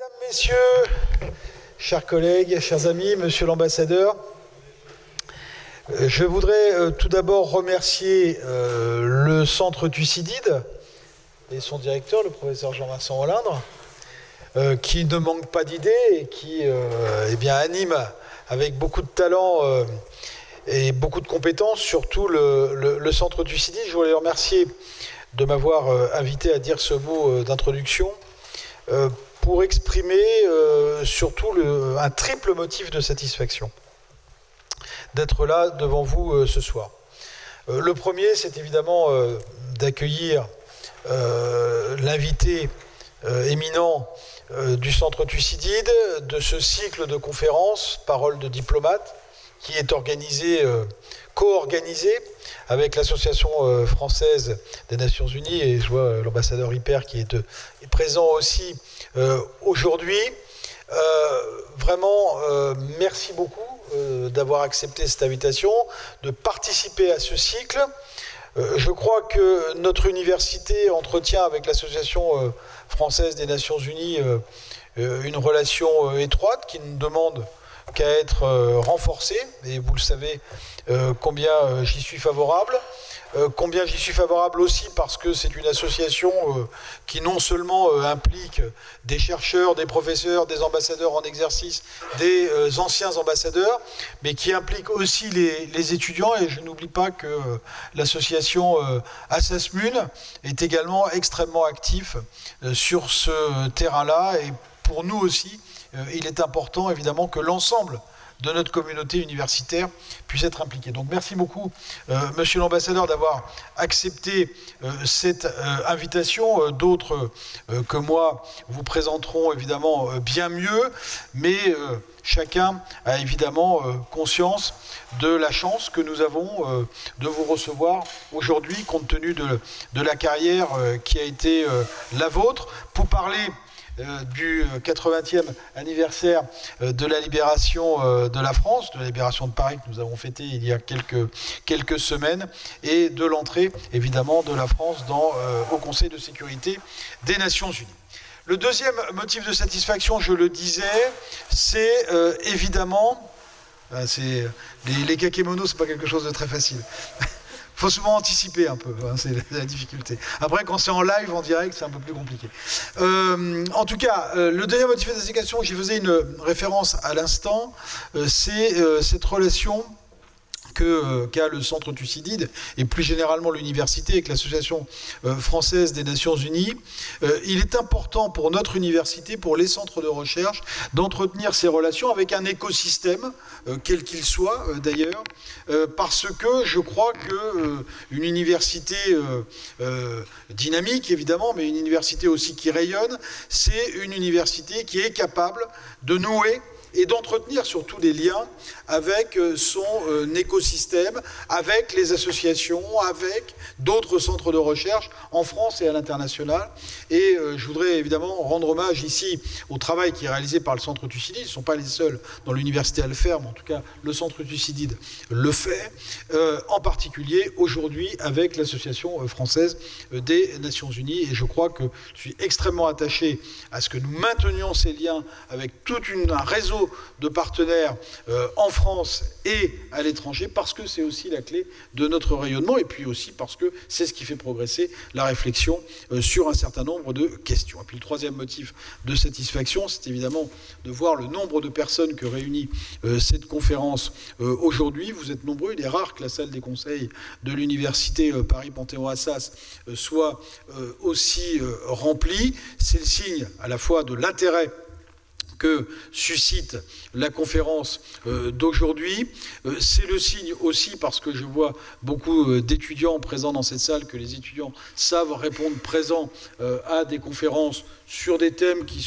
Mesdames, Messieurs, chers collègues, chers amis, Monsieur l'ambassadeur, je voudrais tout d'abord remercier le Centre Thucydide et son directeur, le professeur Jean-Vincent Hollindre, qui ne manque pas d'idées et qui anime avec beaucoup de talent et beaucoup de compétences, surtout le Centre Thucydide. Je voulais le remercier de m'avoir invité à dire ce mot d'introduction pour exprimer surtout un triple motif de satisfaction d'être là devant vous ce soir. Le premier, c'est évidemment d'accueillir l'invité éminent du Centre Thucydide, de ce cycle de conférences, Paroles de diplomates, qui est co-organisé avec l'Association française des Nations Unies, et je vois l'ambassadeur Hyper qui est présent aussi aujourd'hui. Vraiment, merci beaucoup d'avoir accepté cette invitation, de participer à ce cycle. Je crois que notre université entretient avec l'Association française des Nations Unies une relation étroite qui ne demande qu'à être renforcée, et vous le savez combien j'y suis favorable. Combien j'y suis favorable aussi parce que c'est une association qui non seulement implique des chercheurs, des professeurs, des ambassadeurs en exercice, des anciens ambassadeurs, mais qui implique aussi les étudiants. Et je n'oublie pas que l'association Assasmun est également extrêmement active sur ce terrain-là. Et pour nous aussi, il est important évidemment que l'ensemble de notre communauté universitaire puisse être impliquée. Donc merci beaucoup, Monsieur l'ambassadeur, d'avoir accepté cette invitation. D'autres que moi vous présenteront évidemment bien mieux, mais chacun a évidemment conscience de la chance que nous avons de vous recevoir aujourd'hui, compte tenu de la carrière qui a été la vôtre, pour parler du 80e anniversaire de la libération de la France, de la libération de Paris que nous avons fêté il y a quelques semaines, et de l'entrée évidemment de la France au Conseil de sécurité des Nations Unies. Le deuxième motif de satisfaction, je le disais, c'est évidemment, les kakémonos, c'est pas quelque chose de très facile. Il faut souvent anticiper un peu, hein, c'est la difficulté. Après, quand c'est en live, en direct, c'est un peu plus compliqué. En tout cas, le deuxième motif de satisfaction, j'y faisais une référence à l'instant, c'est cette relation qu'a le Centre Thucydide et plus généralement l'université avec l'Association française des Nations Unies. Il est important pour notre université, pour les centres de recherche, d'entretenir ces relations avec un écosystème, quel qu'il soit d'ailleurs, parce que je crois qu'une université dynamique évidemment, mais une université aussi qui rayonne, c'est une université qui est capable de nouer et d'entretenir surtout des liens avec son écosystème, avec les associations, avec d'autres centres de recherche en France et à l'international. Et je voudrais évidemment rendre hommage ici au travail qui est réalisé par le Centre Thucydide. Ils ne sont pas les seuls dans l'université à le faire, mais en tout cas le Centre Thucydide le fait, en particulier aujourd'hui avec l'Association française des Nations Unies. Et je crois que je suis extrêmement attaché à ce que nous maintenions ces liens avec tout un réseau de partenaires en France et à l'étranger, parce que c'est aussi la clé de notre rayonnement, et puis aussi parce que c'est ce qui fait progresser la réflexion sur un certain nombre de questions. Et puis le troisième motif de satisfaction, c'est évidemment de voir le nombre de personnes que réunit cette conférence aujourd'hui. Vous êtes nombreux, il est rare que la salle des conseils de l'université Paris-Panthéon-Assas soit aussi remplie. C'est le signe à la fois de l'intérêt que suscite la conférence d'aujourd'hui. C'est le signe aussi, parce que je vois beaucoup d'étudiants présents dans cette salle, que les étudiants savent répondre présents à des conférences sur des thèmes qui ne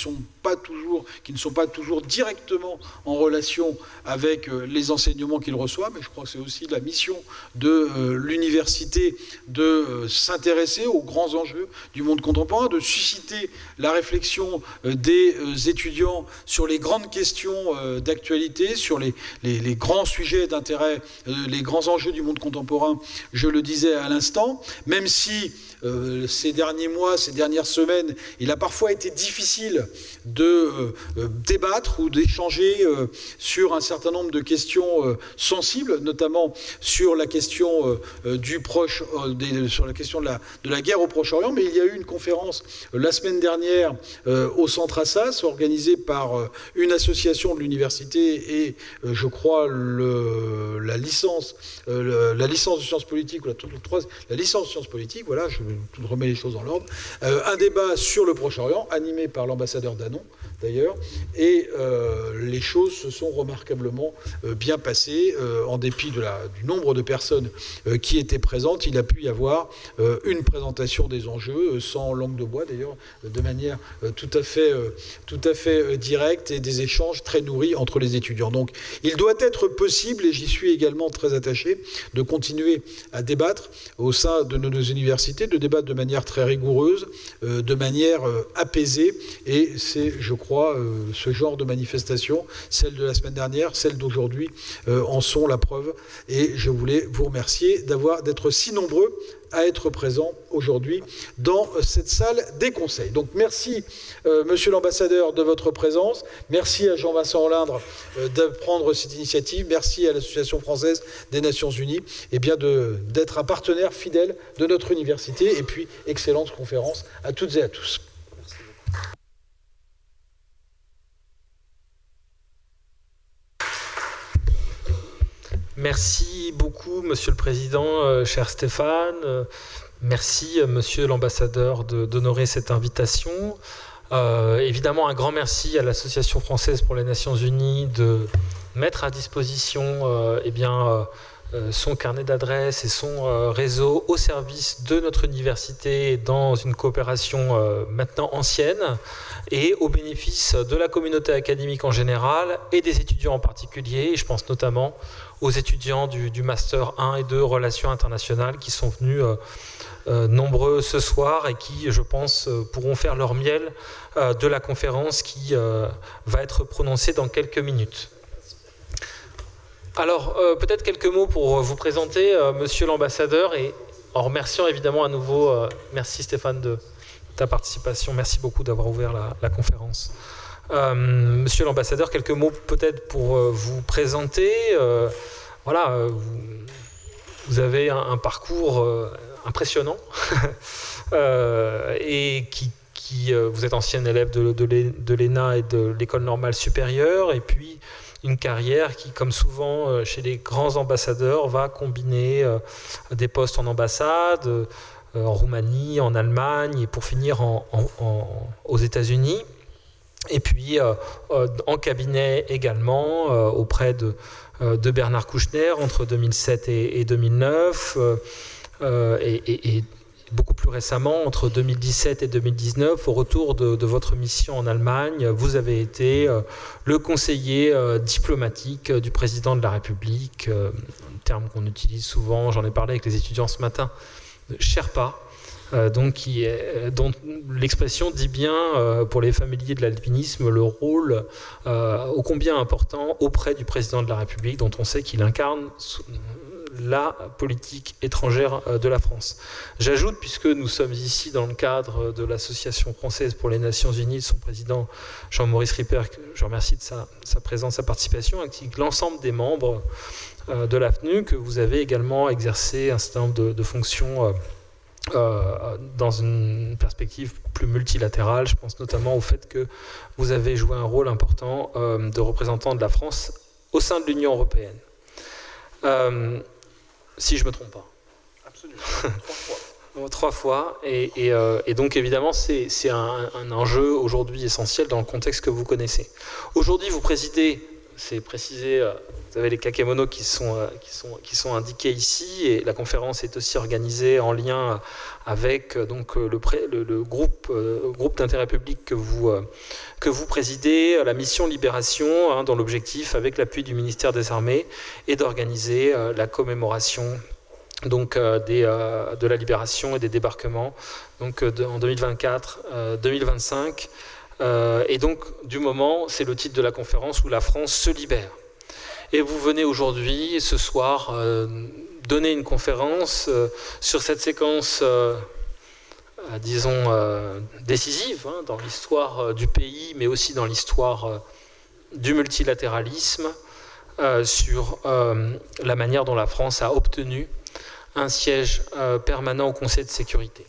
sont pas toujours directement en relation avec les enseignements qu'ils reçoivent. Mais je crois que c'est aussi la mission de l'université de s'intéresser aux grands enjeux du monde contemporain, de susciter la réflexion des étudiants sur les grandes questions d'actualité, sur les grands sujets d'intérêt, les grands enjeux du monde contemporain, je le disais à l'instant, même si ces derniers mois, ces dernières semaines, il a parfois été difficile de débattre ou d'échanger sur un certain nombre de questions sensibles, notamment sur la question sur la question de la guerre au Proche-Orient. Mais il y a eu une conférence la semaine dernière au Centre Assas, organisée par une association de l'université et, je crois, la licence de sciences politiques, ou la licence de sciences politiques, voilà, je remets les choses dans l'ordre, un débat sur le Proche-Orient, animé par l'ambassadeur Danon, d'ailleurs, et les choses se sont remarquablement bien passées, en dépit du nombre de personnes qui étaient présentes. Il a pu y avoir une présentation des enjeux, sans langue de bois d'ailleurs, de manière tout à fait directe, et des échanges très nourris entre les étudiants. Donc il doit être possible, et j'y suis également très attaché, de continuer à débattre au sein de nos universités, de débattre de manière très rigoureuse, de manière apaisée, et c'est, je crois, ce genre de manifestation, celle de la semaine dernière, celle d'aujourd'hui, en sont la preuve. Et je voulais vous remercier d'être si nombreux à être présents aujourd'hui dans cette salle des conseils. Donc merci, monsieur l'ambassadeur, de votre présence. Merci à Jean-Vincent Olindre de prendre cette initiative. Merci à l'Association française des Nations Unies d'être un partenaire fidèle de notre université. Et puis, excellente conférence à toutes et à tous. Merci beaucoup, Monsieur le Président, cher Stéphane. Merci, Monsieur l'ambassadeur, d'honorer cette invitation. Évidemment, un grand merci à l'Association française pour les Nations Unies de mettre à disposition son carnet d'adresses et son réseau au service de notre université dans une coopération maintenant ancienne et au bénéfice de la communauté académique en général et des étudiants en particulier. Et je pense notamment aux étudiants du Master 1 et 2 Relations internationales qui sont venus nombreux ce soir et qui, je pense, pourront faire leur miel de la conférence qui va être prononcée dans quelques minutes. Alors, peut-être quelques mots pour vous présenter, monsieur l'ambassadeur, et en remerciant évidemment à nouveau, merci Stéphane de ta participation, merci beaucoup d'avoir ouvert la conférence. Monsieur l'ambassadeur, quelques mots peut-être pour vous présenter. Voilà, vous avez un parcours impressionnant et vous êtes ancienne élève de l'ENA et de l'École normale supérieure, et puis une carrière qui, comme souvent chez les grands ambassadeurs, va combiner des postes en ambassade, en Roumanie, en Allemagne, et pour finir aux États-Unis. Et puis en cabinet également auprès de Bernard Kouchner entre 2007 et 2009, et beaucoup plus récemment, entre 2017 et 2019, au retour de votre mission en Allemagne, vous avez été le conseiller diplomatique du président de la République, un terme qu'on utilise souvent, j'en ai parlé avec les étudiants ce matin, Sherpa, dont l'expression dit bien, pour les familiers de l'alpinisme, le rôle ô combien important auprès du président de la République, dont on sait qu'il incarne la politique étrangère de la France. J'ajoute, puisque nous sommes ici dans le cadre de l'Association française pour les Nations Unies, son président Jean-Maurice Ripper, que je remercie de sa présence, sa participation, ainsi que l'ensemble des membres de l'AFNU, que vous avez également exercé un certain nombre de fonctions dans une perspective plus multilatérale. Je pense notamment au fait que vous avez joué un rôle important de représentant de la France au sein de l'Union européenne. Si je ne me trompe pas. Absolument. 3 fois. Et donc, évidemment, c'est un enjeu aujourd'hui essentiel dans le contexte que vous connaissez. Aujourd'hui, vous présidez, c'est précisé, vous avez les kakémonos qui sont indiqués ici, et la conférence est aussi organisée en lien avec donc, le groupe d'intérêt public que vous présidez, la mission Libération, dont l'objectif, avec l'appui du ministère des Armées, est d'organiser la commémoration donc, de la libération et des débarquements donc, en 2024-2025. Et donc, du moment, c'est le titre de la conférence, où la France se libère. Et vous venez aujourd'hui, ce soir, donner une conférence sur cette séquence disons, décisive dans l'histoire du pays, mais aussi dans l'histoire du multilatéralisme, sur la manière dont la France a obtenu un siège permanent au Conseil de sécurité.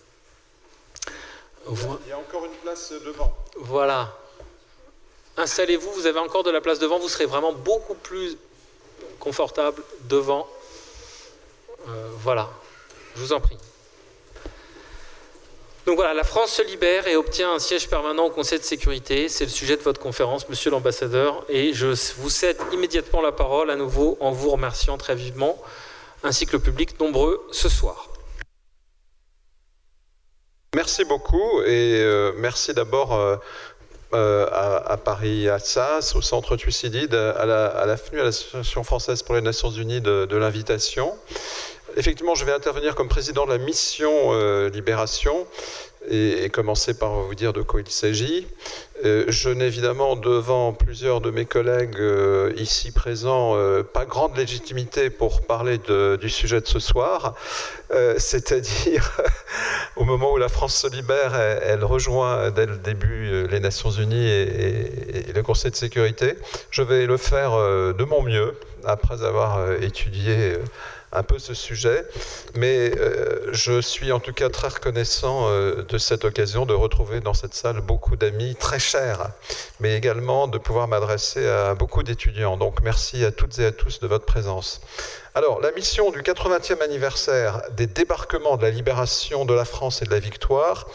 Il y a encore une place devant. Voilà. Installez-vous, vous avez encore de la place devant, vous serez vraiment beaucoup plus confortable devant. Voilà, je vous en prie. Donc voilà, la France se libère et obtient un siège permanent au Conseil de sécurité. C'est le sujet de votre conférence, monsieur l'ambassadeur. Et je vous cède immédiatement la parole à nouveau en vous remerciant très vivement, ainsi que le public nombreux ce soir. Merci beaucoup et merci d'abord à Paris Assas, au Centre Thucydide, à la FNU, à l'Association française pour les Nations Unies de l'invitation. Effectivement, je vais intervenir comme président de la mission Libération et commencer par vous dire de quoi il s'agit. Je n'ai évidemment devant plusieurs de mes collègues ici présents pas grande légitimité pour parler du sujet de ce soir, c'est-à-dire au moment où la France se libère, elle rejoint dès le début les Nations Unies et le Conseil de sécurité. Je vais le faire de mon mieux après avoir étudié un peu ce sujet, mais je suis en tout cas très reconnaissant de cette occasion de retrouver dans cette salle beaucoup d'amis très chers, mais également de pouvoir m'adresser à beaucoup d'étudiants. Donc merci à toutes et à tous de votre présence. Alors, la mission du 80e anniversaire des débarquements de la libération de la France et de la victoire,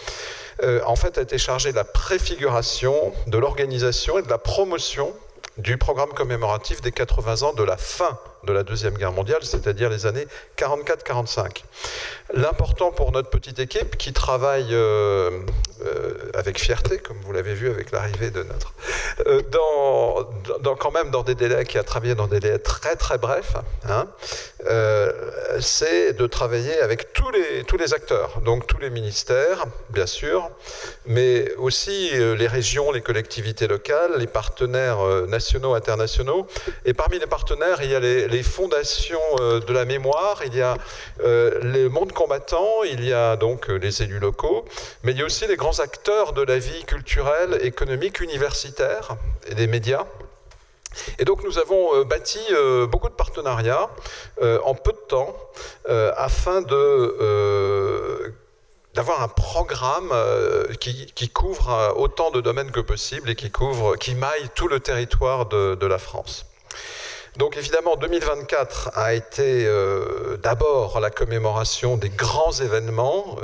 en fait, a été chargée de la préfiguration, de l'organisation et de la promotion du programme commémoratif des 80 ans de la fin de la Deuxième Guerre mondiale, c'est-à-dire les années 44-45. L'important pour notre petite équipe, qui travaille avec fierté, comme vous l'avez vu avec l'arrivée de notre... quand même dans des délais, qui a travaillé dans des délais très très brefs, hein, c'est de travailler avec tous les acteurs, donc tous les ministères, bien sûr, mais aussi les régions, les collectivités locales, les partenaires nationaux, internationaux, et parmi les partenaires, il y a les fondations de la mémoire, il y a le monde combattant, il y a donc les élus locaux, mais il y a aussi les grands acteurs de la vie culturelle, économique, universitaire et des médias. Et donc nous avons bâti beaucoup de partenariats en peu de temps afin d'avoir un programme qui couvre autant de domaines que possible et qui maille tout le territoire de la France. Donc évidemment, 2024 a été d'abord la commémoration des grands événements,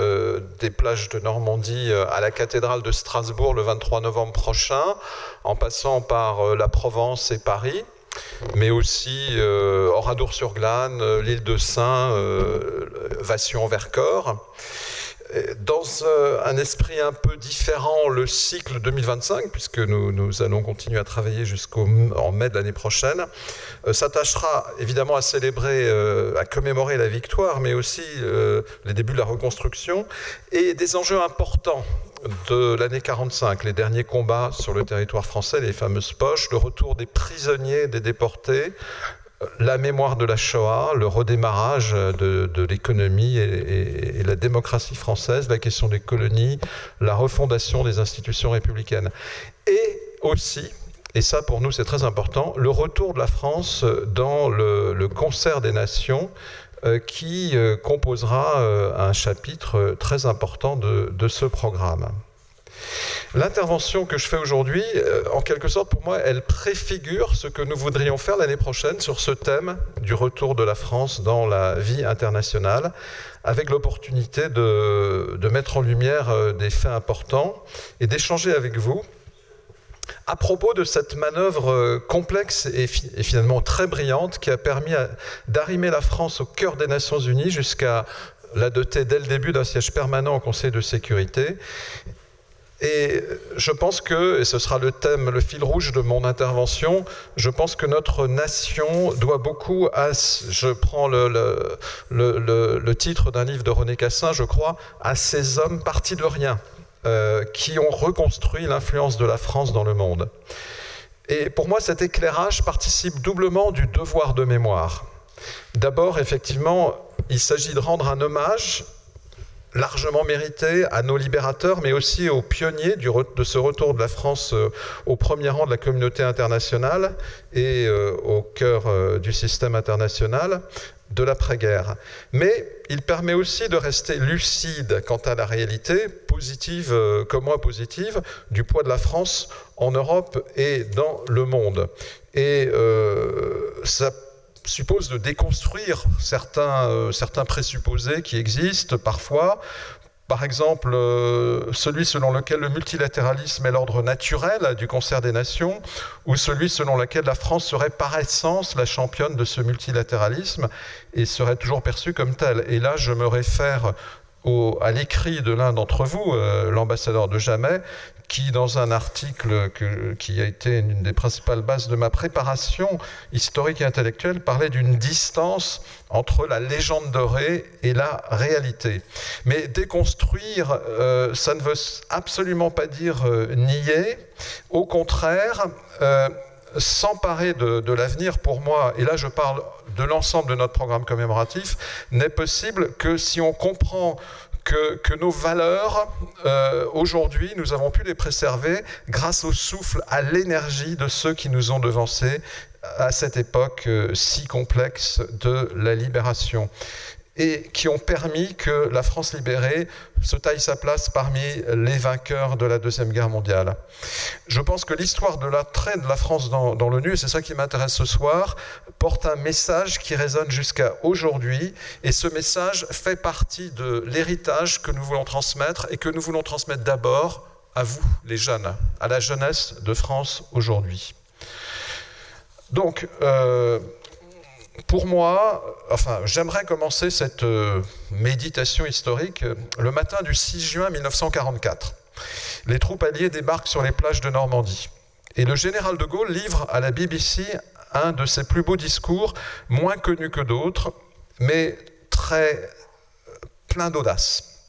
des plages de Normandie à la cathédrale de Strasbourg le 23 novembre prochain, en passant par la Provence et Paris, mais aussi Oradour-sur-Glane, l'île de Sein, Vassion-Vercors. Dans un esprit un peu différent, le cycle 2025, puisque nous allons continuer à travailler en mai de l'année prochaine, s'attachera évidemment à célébrer, à commémorer la victoire, mais aussi les débuts de la reconstruction et des enjeux importants de l'année 45, les derniers combats sur le territoire français, les fameuses poches, le retour des prisonniers, des déportés, la mémoire de la Shoah, le redémarrage de l'économie et la démocratie française, la question des colonies, la refondation des institutions républicaines. Et aussi, et ça pour nous c'est très important, le retour de la France dans le concert des nations qui composera un chapitre très important de ce programme. L'intervention que je fais aujourd'hui, en quelque sorte pour moi, elle préfigure ce que nous voudrions faire l'année prochaine sur ce thème du retour de la France dans la vie internationale, avec l'opportunité de mettre en lumière des faits importants et d'échanger avec vous à propos de cette manœuvre complexe et finalement très brillante qui a permis d'arrimer la France au cœur des Nations Unies jusqu'à la doter dès le début d'un siège permanent au Conseil de sécurité. Et je pense que, et ce sera le thème, le fil rouge de mon intervention, je pense que notre nation doit beaucoup à, je prends le titre d'un livre de René Cassin, je crois, à ces hommes partis de rien, qui ont reconstruit l'influence de la France dans le monde. Et pour moi, cet éclairage participe doublement du devoir de mémoire. D'abord, effectivement, il s'agit de rendre un hommage largement mérité à nos libérateurs, mais aussi aux pionniers de ce retour de la France au premier rang de la communauté internationale et au cœur du système international de l'après-guerre. Mais il permet aussi de rester lucide quant à la réalité, positive comme moins positive, du poids de la France en Europe et dans le monde. Et ça suppose de déconstruire certains présupposés qui existent parfois. Par exemple, celui selon lequel le multilatéralisme est l'ordre naturel du concert des nations, ou celui selon lequel la France serait par essence la championne de ce multilatéralisme et serait toujours perçue comme telle. Et là, je me réfère à l'écrit de l'un d'entre vous, l'ambassadeur de Jamais, qui, dans un article qui a été une des principales bases de ma préparation historique et intellectuelle, parlait d'une distance entre la légende dorée et la réalité. Mais déconstruire, ça ne veut absolument pas dire nier. Au contraire, s'emparer de l'avenir, pour moi, et là je parle de l'ensemble de notre programme commémoratif, n'est possible que si on comprend que nos valeurs, aujourd'hui, nous avons pu les préserver grâce au souffle, à l'énergie de ceux qui nous ont devancés à cette époque si complexe de la libération, et qui ont permis que la France libérée se taille sa place parmi les vainqueurs de la Deuxième Guerre mondiale. Je pense que l'histoire de l'attrait de la France dans l'ONU, et c'est ça qui m'intéresse ce soir, porte un message qui résonne jusqu'à aujourd'hui, et ce message fait partie de l'héritage que nous voulons transmettre, et que nous voulons transmettre d'abord à vous, les jeunes, à la jeunesse de France aujourd'hui. Donc, pour moi, j'aimerais commencer cette méditation historique le matin du 6 juin 1944. Les troupes alliées débarquent sur les plages de Normandie. Et le général de Gaulle livre à la BBC un de ses plus beaux discours, moins connu que d'autres, mais très plein d'audace.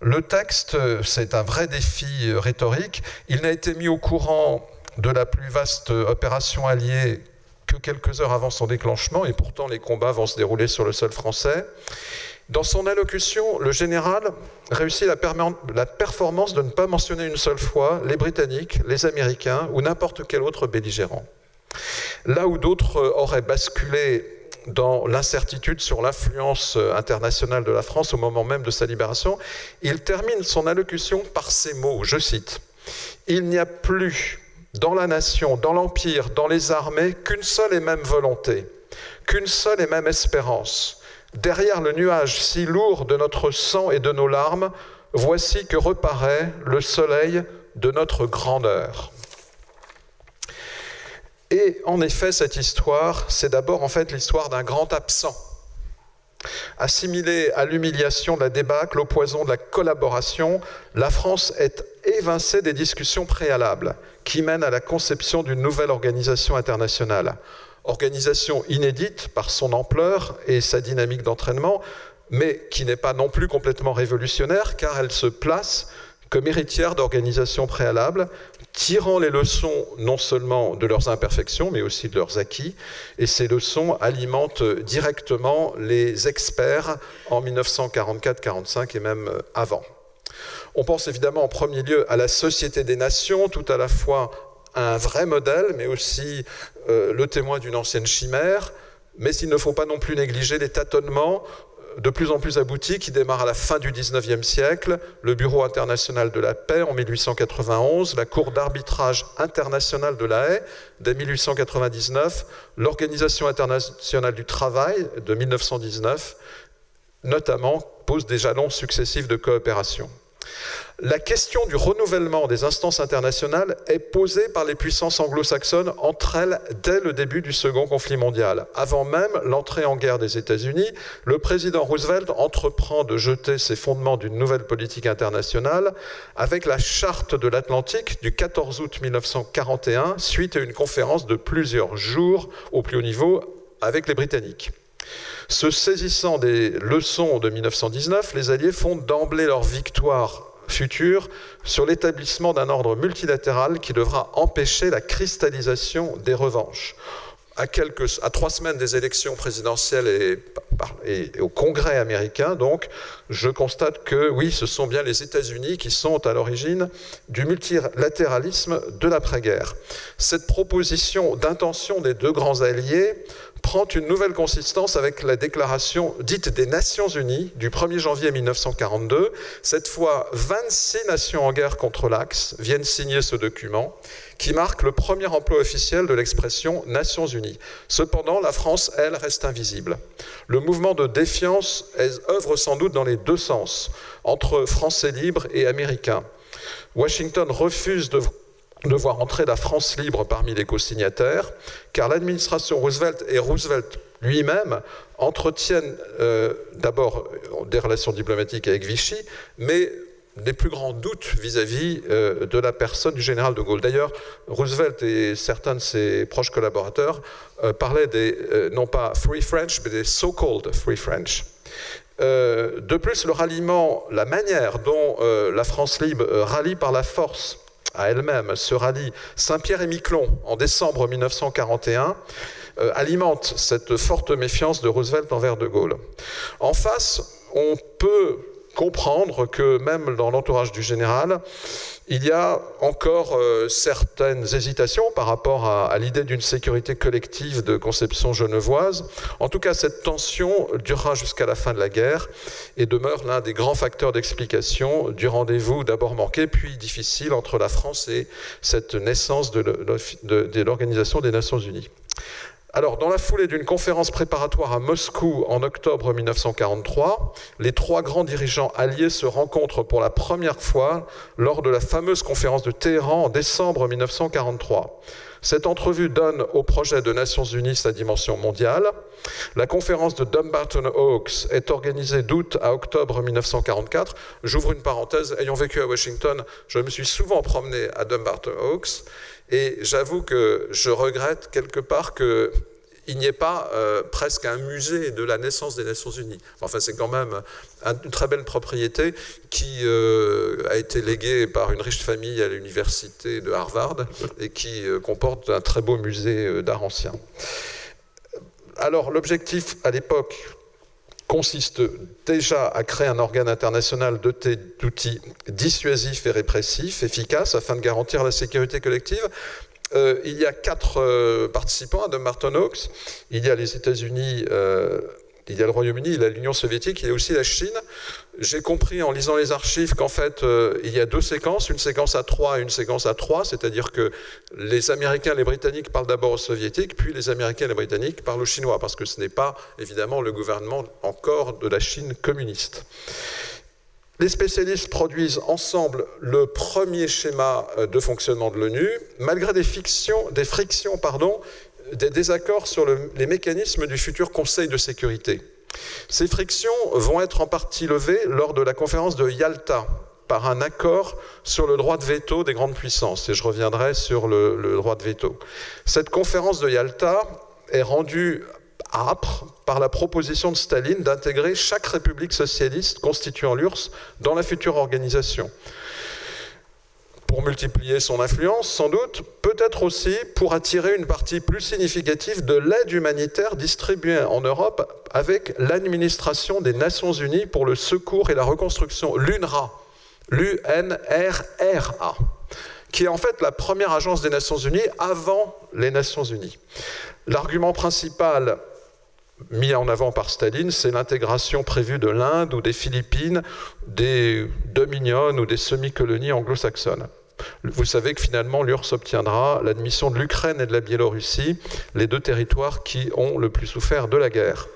Le texte, c'est un vrai défi rhétorique. Il n'a été mis au courant de la plus vaste opération alliée que quelques heures avant son déclenchement, et pourtant les combats vont se dérouler sur le sol français. Dans son allocution, le général réussit la performance de ne pas mentionner une seule fois les Britanniques, les Américains ou n'importe quel autre belligérant. Là où d'autres auraient basculé dans l'incertitude sur l'influence internationale de la France au moment même de sa libération, il termine son allocution par ces mots, je cite, « Il n'y a plus dans la nation, dans l'Empire, dans les armées, qu'une seule et même volonté, qu'une seule et même espérance. Derrière le nuage si lourd de notre sang et de nos larmes, voici que reparaît le soleil de notre grandeur. » Et en effet, cette histoire, c'est d'abord en fait l'histoire d'un grand absent. Assimilée à l'humiliation de la débâcle, au poison de la collaboration, la France est évincée des discussions préalables qui mènent à la conception d'une nouvelle organisation internationale. Organisation inédite par son ampleur et sa dynamique d'entraînement, mais qui n'est pas non plus complètement révolutionnaire car elle se place comme héritière d'organisations préalables, tirant les leçons non seulement de leurs imperfections, mais aussi de leurs acquis. Et ces leçons alimentent directement les experts en 1944-45 et même avant. On pense évidemment en premier lieu à la Société des Nations, tout à la fois un vrai modèle, mais aussi le témoin d'une ancienne chimère. Mais il ne faut pas non plus négliger les tâtonnements de plus en plus aboutis qui démarrent à la fin du XIXe siècle, le Bureau international de la paix en 1891, la Cour d'arbitrage internationale de la Haye dès 1899, l'Organisation internationale du travail de 1919, notamment, pose des jalons successifs de coopération. La question du renouvellement des instances internationales est posée par les puissances anglo-saxonnes entre elles dès le début du second conflit mondial. Avant même l'entrée en guerre des États-Unis, le président Roosevelt entreprend de jeter ses fondements d'une nouvelle politique internationale avec la Charte de l'Atlantique du 14 août 1941, suite à une conférence de plusieurs jours au plus haut niveau avec les Britanniques. Se saisissant des leçons de 1919, les Alliés fondent d'emblée leur victoire future sur l'établissement d'un ordre multilatéral qui devra empêcher la cristallisation des revanches. À 3 semaines des élections présidentielles et et au Congrès américain, donc, je constate que oui, ce sont bien les États-Unis qui sont à l'origine du multilatéralisme de l'après-guerre. Cette proposition d'intention des deux grands alliés prend une nouvelle consistance avec la déclaration dite des Nations Unies du 1er janvier 1942. Cette fois, 26 nations en guerre contre l'Axe viennent signer ce document qui marque le premier emploi officiel de l'expression Nations Unies. Cependant, la France, elle, reste invisible. Le mouvement de défiance œuvre sans doute dans les deux sens, entre Français libres et Américains. Washington refuse de voir entrer la France libre parmi les co-signataires, car l'administration Roosevelt et Roosevelt lui-même entretiennent d'abord des relations diplomatiques avec Vichy, mais des plus grands doutes vis-à-vis de la personne du général de Gaulle. D'ailleurs, Roosevelt et certains de ses proches collaborateurs parlaient des, non pas Free French, mais des so-called Free French. De plus, le ralliement, la manière dont la France libre rallie par la force à elle-même se rallie Saint-Pierre et Miquelon en décembre 1941, alimente cette forte méfiance de Roosevelt envers de Gaulle. En face, on peut comprendre que même dans l'entourage du général, il y a encore certaines hésitations par rapport à l'idée d'une sécurité collective de conception genevoise. En tout cas, cette tension durera jusqu'à la fin de la guerre et demeure l'un des grands facteurs d'explication du rendez-vous d'abord manqué, puis difficile entre la France et cette naissance de l'Organisation des Nations Unies. Alors, dans la foulée d'une conférence préparatoire à Moscou en octobre 1943, les trois grands dirigeants alliés se rencontrent pour la première fois lors de la fameuse conférence de Téhéran en décembre 1943. Cette entrevue donne au projet de Nations Unies sa dimension mondiale. La conférence de Dumbarton Oaks est organisée d'août à octobre 1944. J'ouvre une parenthèse, ayant vécu à Washington, je me suis souvent promené à Dumbarton Oaks. Et j'avoue que je regrette quelque part qu'il n'y ait pas presque un musée de la naissance des Nations Unies. Enfin, c'est quand même une très belle propriété qui a été léguée par une riche famille à l'université de Harvard et qui comporte un très beau musée d'art ancien. Alors, l'objectif à l'époque consiste déjà à créer un organe international doté d'outils dissuasifs et répressifs efficaces afin de garantir la sécurité collective. Il y a 4 participants à Dumbarton Oaks. Il y a les États-Unis, il y a le Royaume-Uni, il y a l'Union soviétique, il y a aussi la Chine. J'ai compris en lisant les archives qu'en fait, il y a 2 séquences, une séquence à 3 et une séquence à 3, c'est-à-dire que les Américains et les Britanniques parlent d'abord aux Soviétiques, puis les Américains et les Britanniques parlent aux Chinois, parce que ce n'est pas, évidemment, le gouvernement encore de la Chine communiste. Les spécialistes produisent ensemble le premier schéma de fonctionnement de l'ONU, malgré des frictions, des désaccords sur les mécanismes du futur Conseil de sécurité. Ces frictions vont être en partie levées lors de la conférence de Yalta par un accord sur le droit de veto des grandes puissances, et je reviendrai sur le droit de veto. Cette conférence de Yalta est rendue âpre par la proposition de Staline d'intégrer chaque république socialiste constituant l'URSS dans la future organisation. Pour multiplier son influence, sans doute, peut-être aussi pour attirer une partie plus significative de l'aide humanitaire distribuée en Europe avec l'administration des Nations Unies pour le secours et la reconstruction, l'UNRWA, l'UNRRA, qui est en fait la première agence des Nations Unies avant les Nations Unies. L'argument principal mis en avant par Staline, c'est l'intégration prévue de l'Inde ou des Philippines, des dominions ou des semi-colonies anglo-saxonnes. Vous savez que finalement l'URSS obtiendra l'admission de l'Ukraine et de la Biélorussie, les 2 territoires qui ont le plus souffert de la guerre.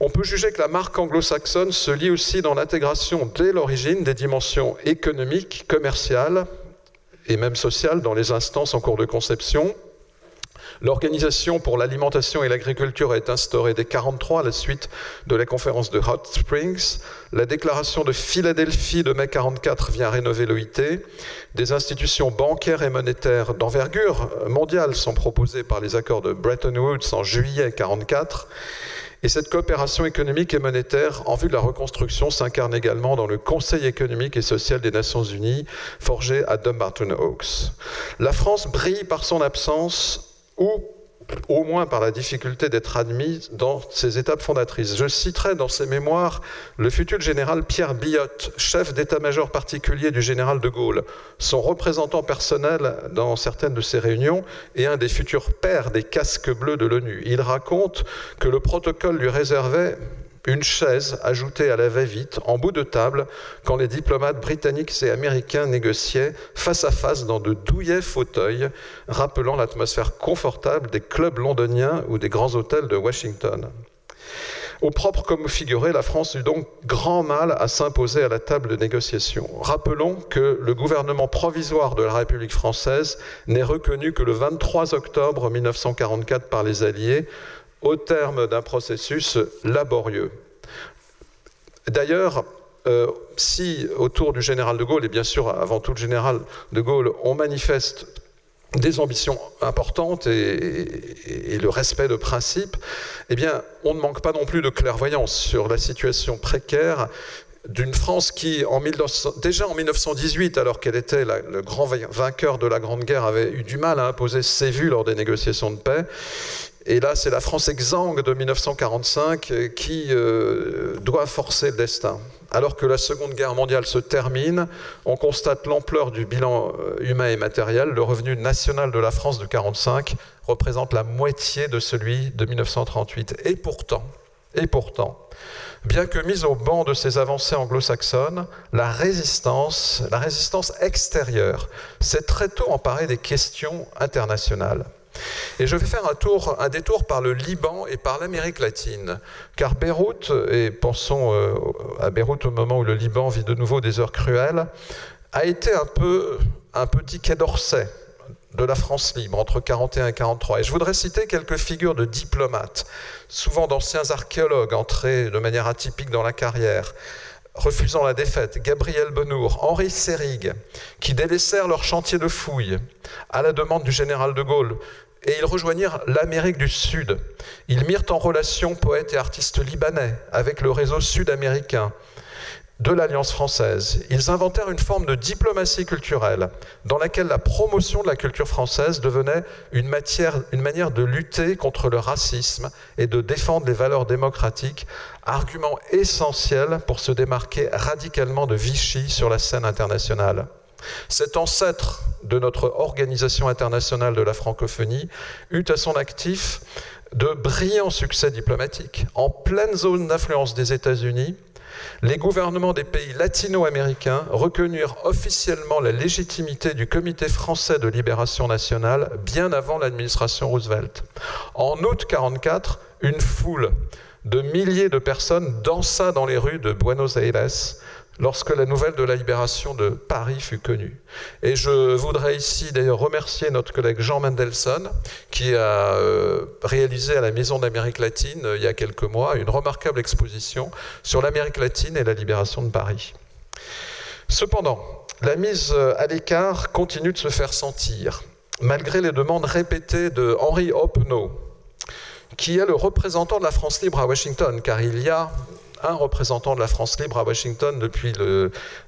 On peut juger que la marque anglo-saxonne se lie aussi dans l'intégration dès l'origine des dimensions économiques, commerciales et même sociales dans les instances en cours de conception. L'Organisation pour l'alimentation et l'agriculture est instaurée dès 1943 à la suite de la conférence de Hot Springs. La déclaration de Philadelphie de mai 1944 vient rénover l'OIT. Des institutions bancaires et monétaires d'envergure mondiale sont proposées par les accords de Bretton Woods en juillet 1944. Et cette coopération économique et monétaire en vue de la reconstruction s'incarne également dans le Conseil économique et social des Nations Unies, forgé à Dumbarton Oaks. La France brille par son absence ou au moins par la difficulté d'être admis dans ces étapes fondatrices. Je citerai dans ses mémoires le futur général Pierre Billotte, chef d'état-major particulier du général de Gaulle, son représentant personnel dans certaines de ces réunions et un des futurs pères des casques bleus de l'ONU. Il raconte que le protocole lui réservait une chaise ajoutée à la va-vite, en bout de table, quand les diplomates britanniques et américains négociaient face à face dans de douillets fauteuils, rappelant l'atmosphère confortable des clubs londoniens ou des grands hôtels de Washington. Au propre comme au figuré, la France eut donc grand mal à s'imposer à la table de négociation. Rappelons que le gouvernement provisoire de la République française n'est reconnu que le 23 octobre 1944 par les Alliés, au terme d'un processus laborieux. D'ailleurs, si autour du général de Gaulle, et bien sûr avant tout le général de Gaulle, on manifeste des ambitions importantes et le respect de principes, eh bien, on ne manque pas non plus de clairvoyance sur la situation précaire d'une France qui, déjà en 1918, alors qu'elle était le grand vainqueur de la Grande Guerre, avait eu du mal à imposer ses vues lors des négociations de paix. Et là, c'est la France exsangue de 1945 qui doit forcer le destin. Alors que la Seconde Guerre mondiale se termine, on constate l'ampleur du bilan humain et matériel. Le revenu national de la France de 1945 représente la moitié de celui de 1938. Et pourtant, bien que mise au banc de ces avancées anglo-saxonnes, la résistance extérieure s'est très tôt emparée des questions internationales. Et je vais faire un détour par le Liban et par l'Amérique latine, car Beyrouth, et pensons à Beyrouth au moment où le Liban vit de nouveau des heures cruelles, a été un petit Quai d'Orsay de la France libre entre 1941 et 1943. Et je voudrais citer quelques figures de diplomates, souvent d'anciens archéologues entrés de manière atypique dans la carrière, refusant la défaite, Gabriel Benour, Henri Seyrig, qui délaissèrent leur chantier de fouilles à la demande du général de Gaulle, et ils rejoignirent l'Amérique du Sud. Ils mirent en relation poètes et artistes libanais avec le réseau sud-américain de l'Alliance française. Ils inventèrent une forme de diplomatie culturelle dans laquelle la promotion de la culture française devenait une manière de lutter contre le racisme et de défendre les valeurs démocratiques, argument essentiel pour se démarquer radicalement de Vichy sur la scène internationale. Cet ancêtre de notre organisation internationale de la francophonie eut à son actif de brillants succès diplomatiques. En pleine zone d'influence des États-Unis, les gouvernements des pays latino-américains reconnurent officiellement la légitimité du Comité français de libération nationale bien avant l'administration Roosevelt. En août 1944, une foule de milliers de personnes dansa dans les rues de Buenos Aires lorsque la nouvelle de la libération de Paris fut connue. Et je voudrais ici d'ailleurs remercier notre collègue Jean Mendelsohn qui a réalisé à la Maison d'Amérique latine il y a quelques mois une remarquable exposition sur l'Amérique latine et la libération de Paris. Cependant, la mise à l'écart continue de se faire sentir, malgré les demandes répétées de Henry Oppenau, qui est le représentant de la France libre à Washington, car il y a un représentant de la France libre à Washington depuis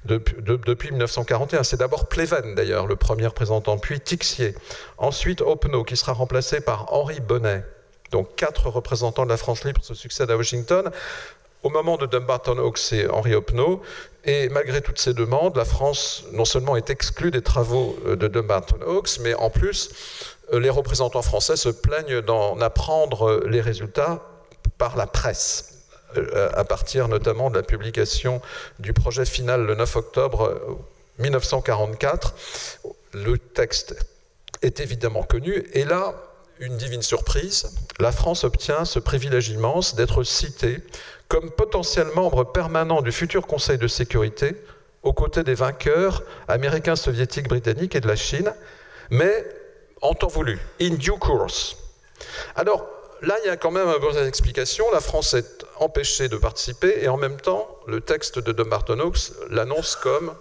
1941. C'est d'abord Pleven, d'ailleurs, le premier représentant, puis Tixier. Ensuite, Oppenau, qui sera remplacé par Henri Bonnet. Donc, 4 représentants de la France libre se succèdent à Washington. Au moment de Dumbarton Oaks, c'est Henri Oppenau. Et malgré toutes ces demandes, la France, non seulement est exclue des travaux de Dumbarton Oaks, mais en plus, les représentants français se plaignent d'en apprendre les résultats par la presse, à partir notamment de la publication du projet final le 9 octobre 1944. Le texte est évidemment connu, et là, une divine surprise, la France obtient ce privilège immense d'être citée comme potentiel membre permanent du futur Conseil de sécurité, aux côtés des vainqueurs américains, soviétiques, britanniques et de la Chine, mais en temps voulu, in due course. Alors, là, il y a quand même une bonne explication. La France est empêchée de participer et en même temps, le texte de Dumbarton Oaks l'annonce comme,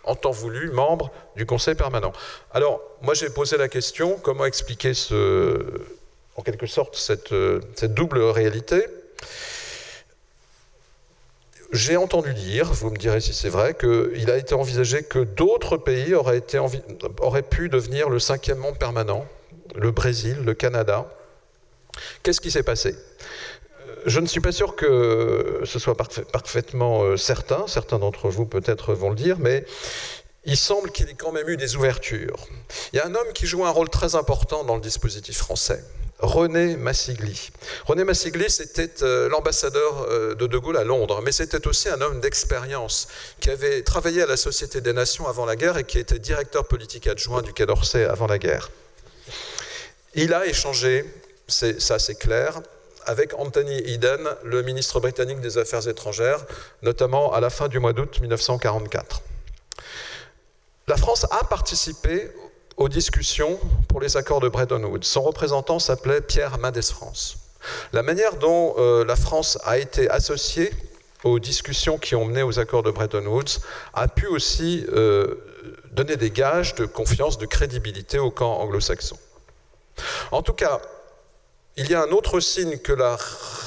en temps voulu, membre du Conseil permanent. Alors, moi, j'ai posé la question, comment expliquer en quelque sorte cette double réalité ? J'ai entendu dire, vous me direz si c'est vrai, qu'il a été envisagé que d'autres pays auraient pu devenir le 5e membre permanent, le Brésil, le Canada. Qu'est-ce qui s'est passé ? Je ne suis pas sûr que ce soit parfaitement certain, certains d'entre vous peut-être vont le dire, mais il semble qu'il y ait quand même eu des ouvertures. Il y a un homme qui joue un rôle très important dans le dispositif français, René Massigli. René Massigli, c'était l'ambassadeur de De Gaulle à Londres, mais c'était aussi un homme d'expérience qui avait travaillé à la Société des Nations avant la guerre et qui était directeur politique adjoint du Quai d'Orsay avant la guerre. Il a échangé, ça c'est clair, avec Anthony Eden, le ministre britannique des Affaires étrangères, notamment à la fin du mois d'août 1944. La France a participé aux discussions pour les accords de Bretton Woods. Son représentant s'appelait Pierre Mendès France. La manière dont la France a été associée aux discussions qui ont mené aux accords de Bretton Woods a pu aussi donner des gages de confiance, de crédibilité au camp anglo-saxon. En tout cas, il y a un autre signe que la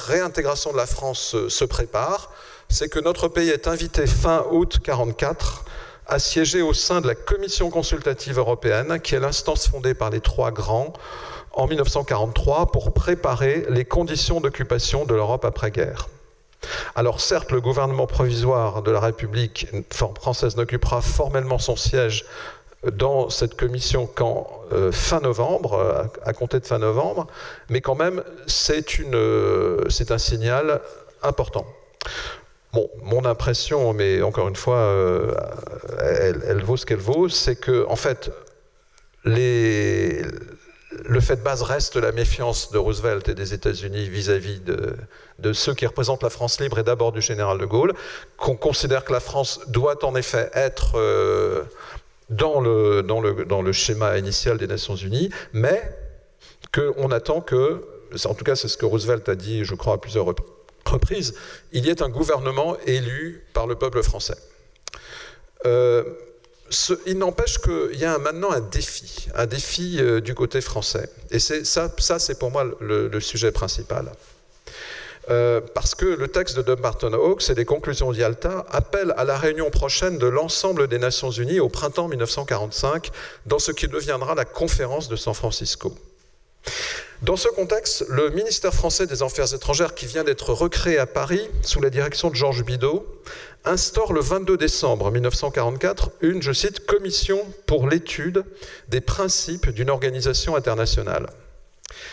réintégration de la France se prépare, c'est que notre pays est invité fin août 1944 à siéger au sein de la Commission consultative européenne, qui est l'instance fondée par les trois grands en 1943 pour préparer les conditions d'occupation de l'Europe après-guerre. Alors certes, le gouvernement provisoire de la République française n'occupera formellement son siège dans cette commission qu'en fin novembre, à compter de fin novembre, mais quand même, c'est un signal important. Bon, mon impression, mais encore une fois, elle vaut ce qu'elle vaut, c'est que, en fait, le fait de base reste la méfiance de Roosevelt et des États-Unis vis-à-vis de ceux qui représentent la France libre et d'abord du général de Gaulle, qu'on considère que la France doit en effet être dans le schéma initial des Nations Unies, mais qu'on attend que, en tout cas c'est ce que Roosevelt a dit, je crois, à plusieurs reprises, il y ait un gouvernement élu par le peuple français. Il n'empêche qu'il y a maintenant un défi du côté français. Et ça c'est pour moi le sujet principal. Parce que le texte de Dumbarton Oaks et les conclusions d'Yalta appellent à la réunion prochaine de l'ensemble des Nations Unies au printemps 1945, dans ce qui deviendra la conférence de San Francisco. Dans ce contexte, le ministère français des Affaires étrangères, qui vient d'être recréé à Paris, sous la direction de Georges Bidault, instaure le 22 décembre 1944 une, je cite, « commission pour l'étude des principes d'une organisation internationale ».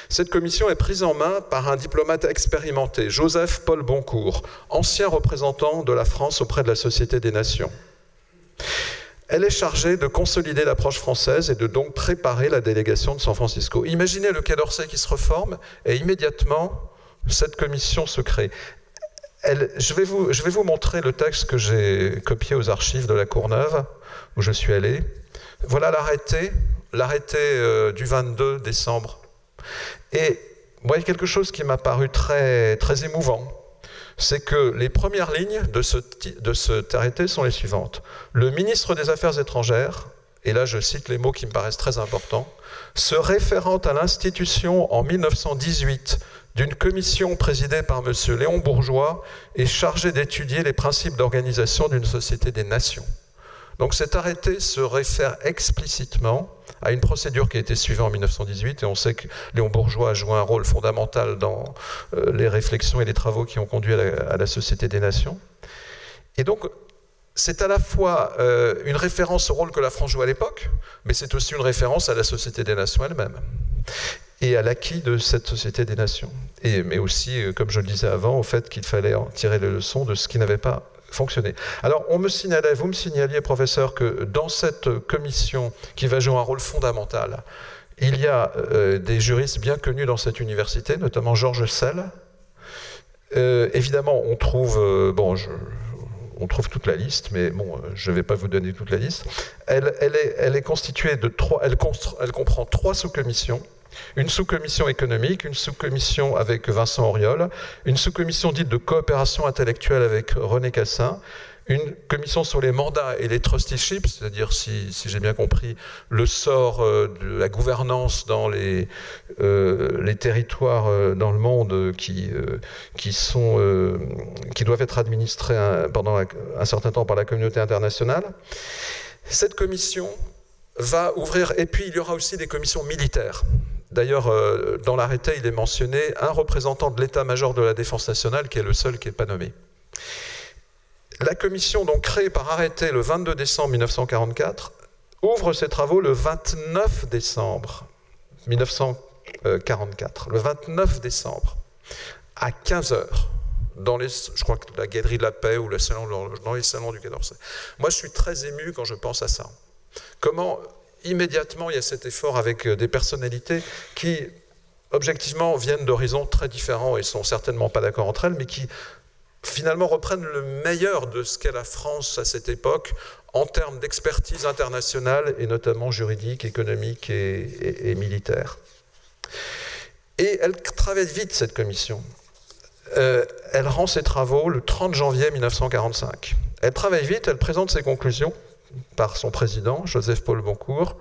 Cette commission est prise en main par un diplomate expérimenté, Joseph-Paul Boncourt, ancien représentant de la France auprès de la Société des Nations. Elle est chargée de consolider l'approche française et de donc préparer la délégation de San Francisco. Imaginez le Quai d'Orsay qui se reforme et immédiatement, cette commission se crée. Je vais vous montrer le texte que j'ai copié aux archives de la Courneuve, où je suis allé. Voilà l'arrêté du 22 décembre. Et moi, il y a quelque chose qui m'a paru très, très émouvant. C'est que les premières lignes de cet arrêté sont les suivantes. Le ministre des Affaires étrangères, et là je cite les mots qui me paraissent très importants, se référant à l'institution en 1918 d'une commission présidée par M. Léon Bourgeois et chargée d'étudier les principes d'organisation d'une société des nations. Donc cet arrêté se réfère explicitement à une procédure qui a été suivie en 1918, et on sait que Léon Bourgeois a joué un rôle fondamental dans les réflexions et les travaux qui ont conduit à la Société des Nations. Et donc, c'est à la fois une référence au rôle que la France joue à l'époque, mais c'est aussi une référence à la Société des Nations elle-même, et à l'acquis de cette Société des Nations. Mais aussi, comme je le disais avant, au fait qu'il fallait en tirer les leçons de ce qui n'avait pas fonctionner. Alors, vous me signaliez, professeur, que dans cette commission qui va jouer un rôle fondamental, il y a des juristes bien connus dans cette université, notamment Georges Sell. Évidemment, on trouve toute la liste, mais bon, je ne vais pas vous donner toute la liste. Elle est constituée de elle comprend 3 sous-commissions. Une sous-commission économique, une sous-commission avec Vincent Auriol, une sous-commission dite de coopération intellectuelle avec René Cassin, une commission sur les mandats et les trusteeships, c'est-à-dire, si j'ai bien compris, le sort de la gouvernance dans les territoires dans le monde qui doivent être administrés pendant un certain temps par la communauté internationale. Cette commission va ouvrir, et puis il y aura aussi des commissions militaires. D'ailleurs, dans l'arrêté, il est mentionné un représentant de l'état-major de la Défense nationale, qui est le seul qui n'est pas nommé. La commission, donc créée par arrêté le 22 décembre 1944, ouvre ses travaux le 29 décembre 1944. Le 29 décembre, à 15h, je crois que la Galerie de la Paix ou dans les salons du Quai d'Orsay. Moi, je suis très ému quand je pense à ça. Comment immédiatement il y a cet effort avec des personnalités qui, objectivement, viennent d'horizons très différents et sont certainement pas d'accord entre elles, mais qui finalement reprennent le meilleur de ce qu'est la France à cette époque en termes d'expertise internationale et notamment juridique, économique et militaire. Et elle travaille vite, cette commission. Elle rend ses travaux le 30 janvier 1945. Elle travaille vite, elle présente ses conclusions par son président, Joseph-Paul Boncourt,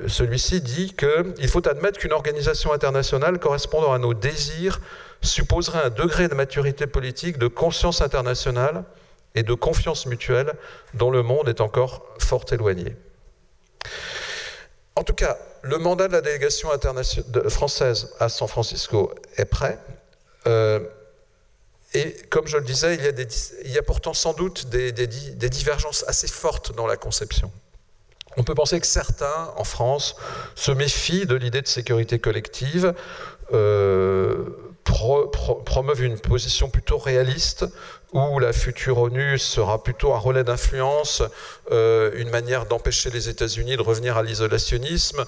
celui-ci dit qu'il faut admettre qu'une organisation internationale correspondant à nos désirs supposerait un degré de maturité politique, de conscience internationale et de confiance mutuelle dont le monde est encore fort éloigné. En tout cas, le mandat de la délégation française à San Francisco est prêt. Et comme je le disais, il y a pourtant sans doute des divergences assez fortes dans la conception. On peut penser que certains, en France, se méfient de l'idée de sécurité collective, promeuvent une position plutôt réaliste, où la future ONU sera plutôt un relais d'influence, une manière d'empêcher les États-Unis de revenir à l'isolationnisme,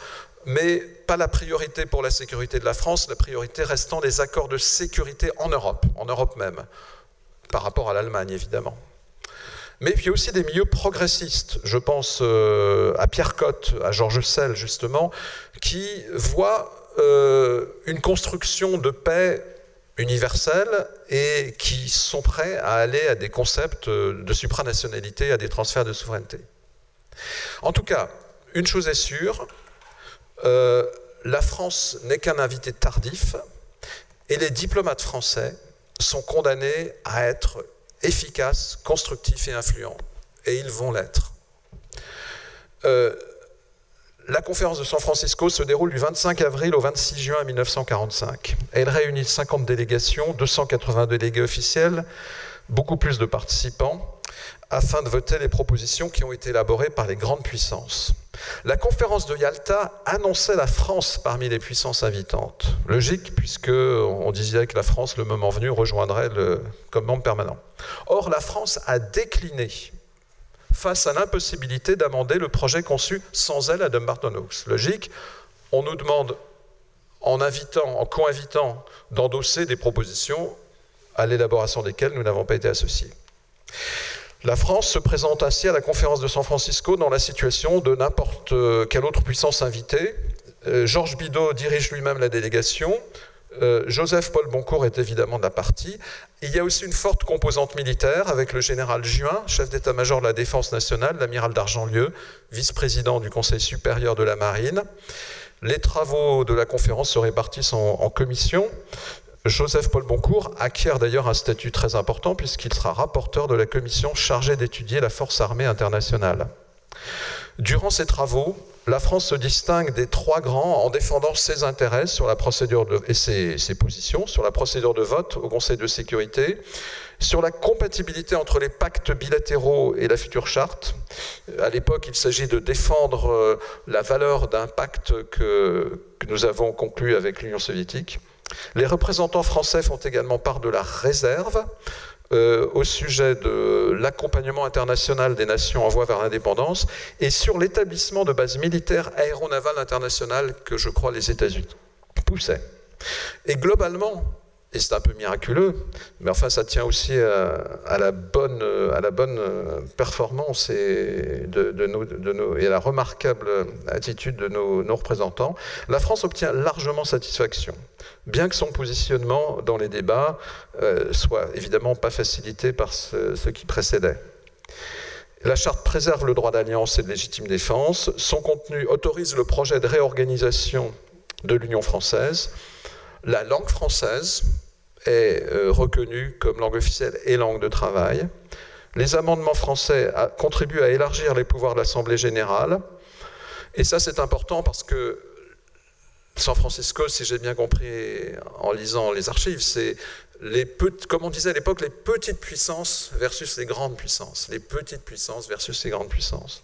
mais pas la priorité pour la sécurité de la France, la priorité restant les accords de sécurité en Europe même, par rapport à l'Allemagne évidemment. Mais il y a aussi des milieux progressistes, je pense à Pierre Cotte, à Georges Sell justement, qui voient une construction de paix universelle et qui sont prêts à aller à des concepts de supranationalité, à des transferts de souveraineté. En tout cas, une chose est sûre, la France n'est qu'un invité tardif et les diplomates français sont condamnés à être efficaces, constructifs et influents. Et ils vont l'être. La conférence de San Francisco se déroule du 25 avril au 26 juin 1945. Elle réunit 50 délégations, 280 délégués officiels, beaucoup plus de participants, afin de voter les propositions qui ont été élaborées par les grandes puissances. La conférence de Yalta annonçait la France parmi les puissances invitantes. Logique, puisqu'on disait que la France, le moment venu, rejoindrait comme membre permanent. Or, la France a décliné face à l'impossibilité d'amender le projet conçu sans elle à Dumbarton Oaks. Logique, on nous demande, en co-invitant, d'endosser des propositions à l'élaboration desquelles nous n'avons pas été associés. La France se présente ainsi à la conférence de San Francisco dans la situation de n'importe quelle autre puissance invitée. Georges Bidault dirige lui-même la délégation. Joseph-Paul Boncourt est évidemment de la partie. Il y a aussi une forte composante militaire avec le général Juin, chef d'état-major de la Défense nationale, l'amiral d'Argentlieu, vice-président du Conseil supérieur de la Marine. Les travaux de la conférence se répartissent en commissions. Joseph-Paul Boncourt acquiert d'ailleurs un statut très important puisqu'il sera rapporteur de la commission chargée d'étudier la force armée internationale. Durant ces travaux, la France se distingue des trois grands en défendant ses intérêts sur la procédure et ses positions sur la procédure de vote au Conseil de sécurité, sur la compatibilité entre les pactes bilatéraux et la future charte. À l'époque, il s'agit de défendre la valeur d'un pacte que nous avons conclu avec l'Union soviétique. Les représentants français font également part de la réserve au sujet de l'accompagnement international des nations en voie vers l'indépendance et sur l'établissement de bases militaires aéronavales internationales que je crois les États-Unis poussaient. Et globalement, et c'est un peu miraculeux, mais enfin ça tient aussi à la bonne performance et à la remarquable attitude de nos représentants, la France obtient largement satisfaction, bien que son positionnement dans les débats soit évidemment pas facilité par ce qui précédait. La charte préserve le droit d'alliance et de légitime défense, son contenu autorise le projet de réorganisation de l'Union française, la langue française est reconnue comme langue officielle et langue de travail. Les amendements français contribuent à élargir les pouvoirs de l'Assemblée générale Et ça, c'est important parce que San Francisco, si j'ai bien compris en lisant les archives, c'est comme on disait à l'époque, les petites puissances versus les grandes puissances. Les petites puissances versus les grandes puissances.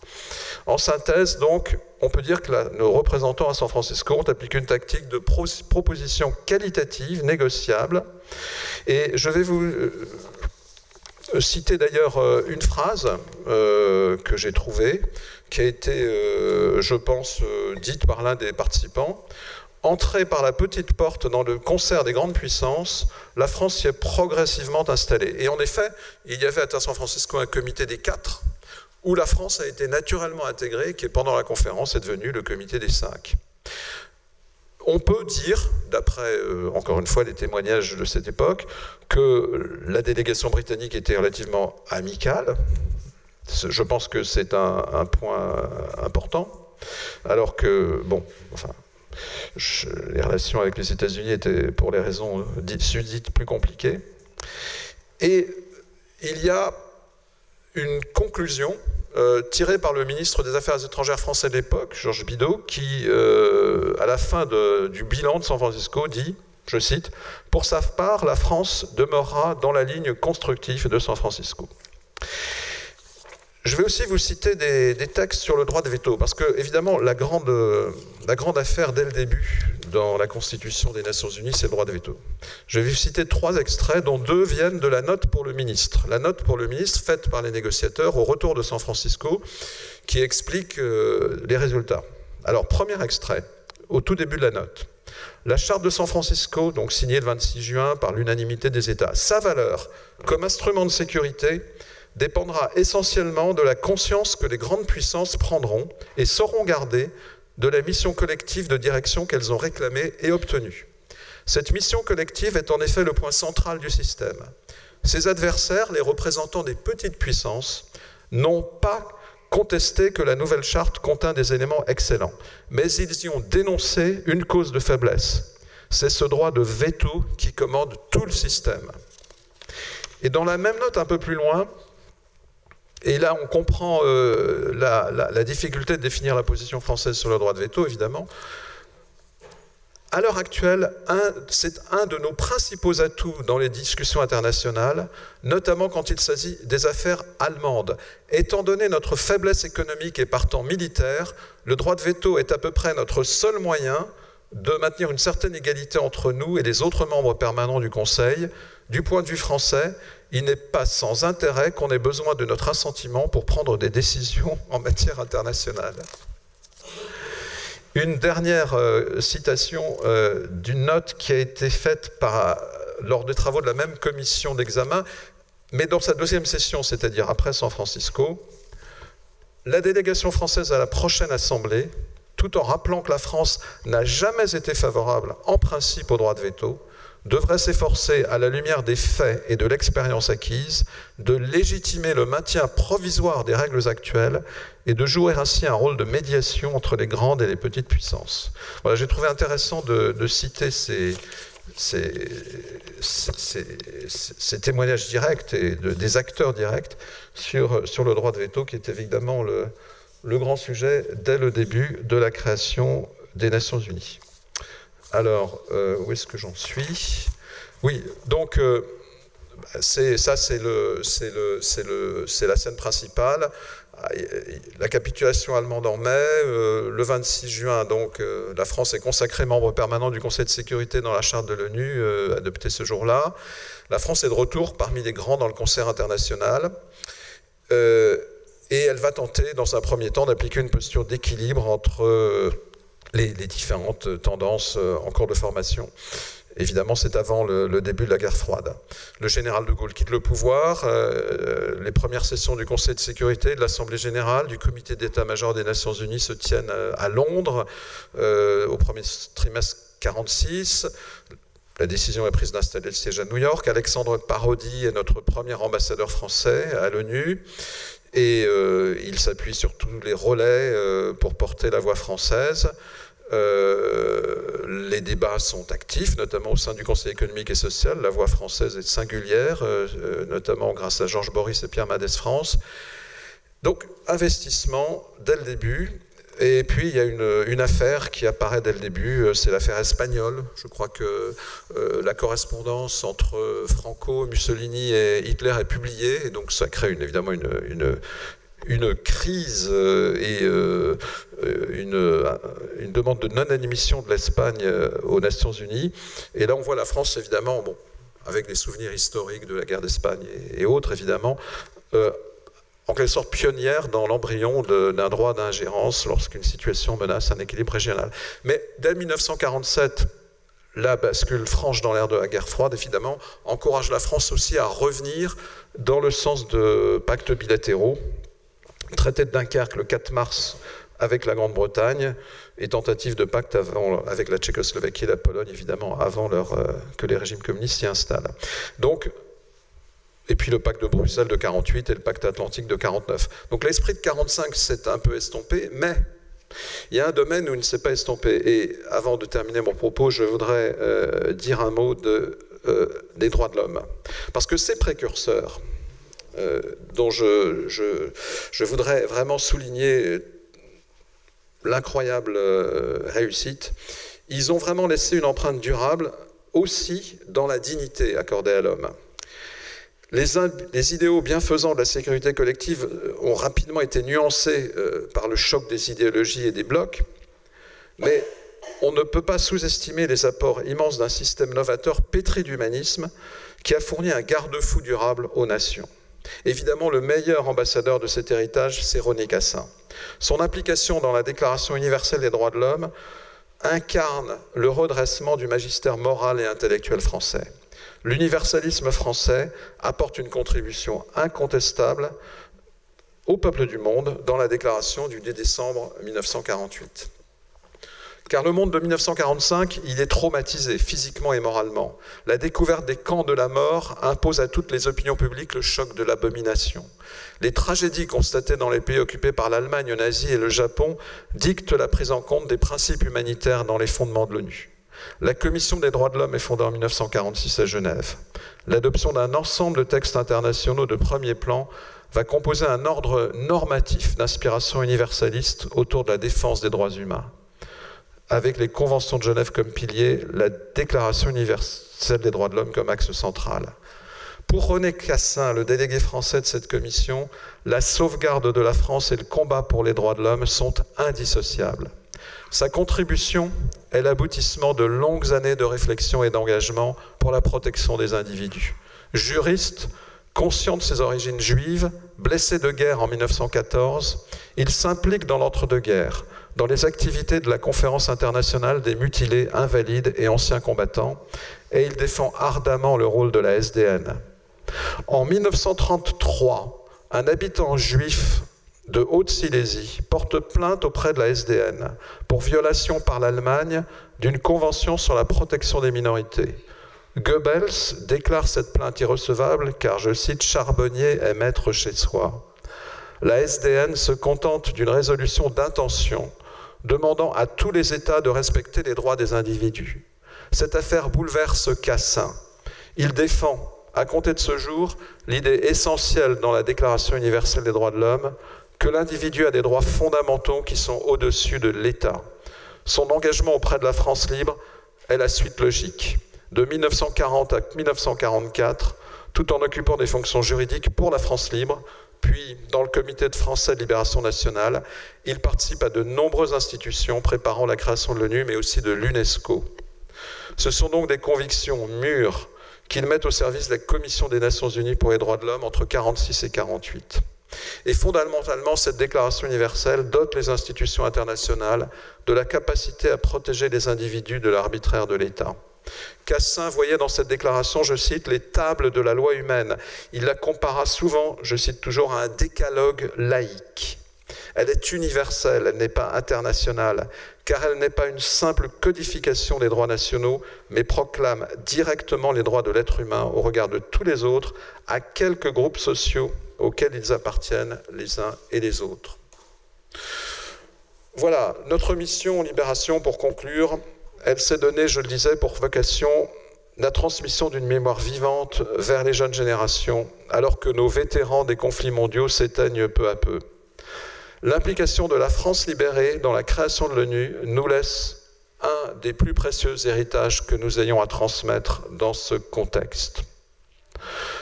En synthèse, donc, on peut dire que nos représentants à San Francisco ont appliqué une tactique de proposition qualitative, négociable. Et je vais vous citer d'ailleurs une phrase que j'ai trouvée, qui a été, je pense, dite par l'un des participants. Entrée par la petite porte dans le concert des grandes puissances, la France s'y est progressivement installée. Et en effet, il y avait à San Francisco un comité des 4, où la France a été naturellement intégrée, qui pendant la conférence est devenu le comité des 5. On peut dire, d'après, encore une fois, les témoignages de cette époque, que la délégation britannique était relativement amicale. Je pense que c'est un point important. Alors que, bon, enfin, les relations avec les États-Unis étaient, pour les raisons susdites, plus compliquées. Et il y a une conclusion tirée par le ministre des Affaires étrangères français de l'époque, Georges Bidault, qui, à la fin du bilan de San Francisco, dit, je cite, « Pour sa part, la France demeurera dans la ligne constructive de San Francisco ». Je vais aussi vous citer des textes sur le droit de veto, parce que, évidemment, la grande affaire dès le début dans la Constitution des Nations Unies, c'est le droit de veto. Je vais vous citer 3 extraits, dont 2 viennent de la note pour le ministre. La note pour le ministre faite par les négociateurs au retour de San Francisco, qui explique les résultats. Alors, premier extrait, au tout début de la note. La charte de San Francisco, donc signée le 26 juin par l'unanimité des États, sa valeur comme instrument de sécurité dépendra essentiellement de la conscience que les grandes puissances prendront et sauront garder de la mission collective de direction qu'elles ont réclamée et obtenue. Cette mission collective est en effet le point central du système. Ses adversaires, les représentants des petites puissances, n'ont pas contesté que la nouvelle charte contint des éléments excellents, mais ils y ont dénoncé une cause de faiblesse. C'est ce droit de veto qui commande tout le système. Et dans la même note un peu plus loin, et là, on comprend la difficulté de définir la position française sur le droit de veto, évidemment. À l'heure actuelle, c'est un de nos principaux atouts dans les discussions internationales, notamment quand il s'agit des affaires allemandes. Étant donné notre faiblesse économique et partant militaire, le droit de veto est à peu près notre seul moyen de maintenir une certaine égalité entre nous et les autres membres permanents du Conseil. Du point de vue français, il n'est pas sans intérêt qu'on ait besoin de notre assentiment pour prendre des décisions en matière internationale. Une dernière citation d'une note qui a été faite lors des travaux de la même commission d'examen, mais dans sa deuxième session, c'est-à-dire après San Francisco. La délégation française à la prochaine Assemblée, tout en rappelant que la France n'a jamais été favorable en principe au droit de veto, devrait s'efforcer, à la lumière des faits et de l'expérience acquise, de légitimer le maintien provisoire des règles actuelles et de jouer ainsi un rôle de médiation entre les grandes et les petites puissances. Voilà, j'ai trouvé intéressant de citer ces témoignages directs et des acteurs directs sur le droit de veto, qui est évidemment le grand sujet dès le début de la création des Nations Unies. Alors, où est-ce que j'en suis? Oui, donc, c'est la scène principale. La capitulation allemande en mai, le 26 juin, donc, la France est consacrée membre permanent du Conseil de sécurité dans la charte de l'ONU, adoptée ce jour-là. La France est de retour parmi les grands dans le concert international. Et elle va tenter, dans un premier temps, d'appliquer une posture d'équilibre entre les différentes tendances en cours de formation. Évidemment, c'est avant le début de la guerre froide. Le général de Gaulle quitte le pouvoir. Les premières sessions du Conseil de sécurité, de l'Assemblée générale, du comité d'état-major des Nations Unies se tiennent à Londres au premier trimestre 1946. La décision est prise d'installer le siège à New York. Alexandre Parodi est notre premier ambassadeur français à l'ONU. Et il s'appuie sur tous les relais pour porter la voix française. Les débats sont actifs, notamment au sein du Conseil économique et social. La voix française est singulière, notamment grâce à Georges Boris et Pierre Mendès France. Donc, investissement dès le début. Et puis il y a une affaire qui apparaît dès le début, c'est l'affaire espagnole. Je crois que la correspondance entre Franco, Mussolini et Hitler est publiée, et donc ça crée évidemment une crise et une demande de non-admission de l'Espagne aux Nations Unies. Et là on voit la France évidemment, bon, avec des souvenirs historiques de la guerre d'Espagne et autres évidemment, en quelque sorte pionnière dans l'embryon d'un droit d'ingérence lorsqu'une situation menace un équilibre régional. Mais dès 1947, la bascule franche dans l'ère de la guerre froide, évidemment, encourage la France aussi à revenir dans le sens de pactes bilatéraux. Traité de Dunkerque le 4 mars avec la Grande-Bretagne et tentative de pacte avec la Tchécoslovaquie et la Pologne, évidemment, avant que les régimes communistes s'y installent. Donc, et puis le pacte de Bruxelles de 48 et le pacte atlantique de 49. Donc l'esprit de 45 s'est un peu estompé, mais il y a un domaine où il ne s'est pas estompé. Et avant de terminer mon propos, je voudrais dire un mot des droits de l'homme. Parce que ces précurseurs, dont je voudrais vraiment souligner l'incroyable réussite, ils ont vraiment laissé une empreinte durable aussi dans la dignité accordée à l'homme. Les idéaux bienfaisants de la sécurité collective ont rapidement été nuancés par le choc des idéologies et des blocs, mais on ne peut pas sous-estimer les apports immenses d'un système novateur pétri d'humanisme qui a fourni un garde-fou durable aux nations. Évidemment, le meilleur ambassadeur de cet héritage, c'est René Cassin. Son implication dans la Déclaration universelle des droits de l'homme incarne le redressement du magistère moral et intellectuel français. L'universalisme français apporte une contribution incontestable au peuple du monde dans la déclaration du 10 décembre 1948. Car le monde de 1945, il est traumatisé physiquement et moralement. La découverte des camps de la mort impose à toutes les opinions publiques le choc de l'abomination. Les tragédies constatées dans les pays occupés par l'Allemagne nazie et le Japon dictent la prise en compte des principes humanitaires dans les fondements de l'ONU. La Commission des droits de l'homme est fondée en 1946 à Genève. L'adoption d'un ensemble de textes internationaux de premier plan va composer un ordre normatif d'inspiration universaliste autour de la défense des droits humains. Avec les conventions de Genève comme pilier, la Déclaration universelle des droits de l'homme comme axe central. Pour René Cassin, le délégué français de cette commission, la sauvegarde de la France et le combat pour les droits de l'homme sont indissociables. Sa contribution est l'aboutissement de longues années de réflexion et d'engagement pour la protection des individus. Juriste, conscient de ses origines juives, blessé de guerre en 1914, il s'implique dans l'entre-deux-guerres, dans les activités de la Conférence internationale des mutilés, invalides et anciens combattants, et il défend ardemment le rôle de la SDN. En 1933, un habitant juif de Haute-Silésie porte plainte auprès de la SDN pour violation par l'Allemagne d'une convention sur la protection des minorités. Goebbels déclare cette plainte irrecevable car, je cite, « charbonnier est maître chez soi ». La SDN se contente d'une résolution d'intention demandant à tous les États de respecter les droits des individus. Cette affaire bouleverse Cassin. Il défend, à compter de ce jour, l'idée essentielle dans la Déclaration universelle des droits de l'homme que l'individu a des droits fondamentaux qui sont au-dessus de l'État. Son engagement auprès de la France libre est la suite logique. De 1940 à 1944, tout en occupant des fonctions juridiques pour la France libre, puis dans le Comité de français de libération nationale, il participe à de nombreuses institutions préparant la création de l'ONU, mais aussi de l'UNESCO. Ce sont donc des convictions mûres qu'il met au service de la Commission des Nations Unies pour les droits de l'homme entre 1946 et 1948. Et fondamentalement, cette déclaration universelle dote les institutions internationales de la capacité à protéger les individus de l'arbitraire de l'État. Cassin voyait dans cette déclaration, je cite, les tables de la loi humaine. Il la compara souvent, je cite toujours, à un décalogue laïque. Elle est universelle, elle n'est pas internationale, car elle n'est pas une simple codification des droits nationaux, mais proclame directement les droits de l'être humain au regard de tous les autres, à quelques groupes sociaux auxquels ils appartiennent les uns et les autres. Voilà, notre mission Libération, pour conclure, elle s'est donnée, je le disais, pour vocation la transmission d'une mémoire vivante vers les jeunes générations, alors que nos vétérans des conflits mondiaux s'éteignent peu à peu. L'implication de la France libérée dans la création de l'ONU nous laisse un des plus précieux héritages que nous ayons à transmettre dans ce contexte.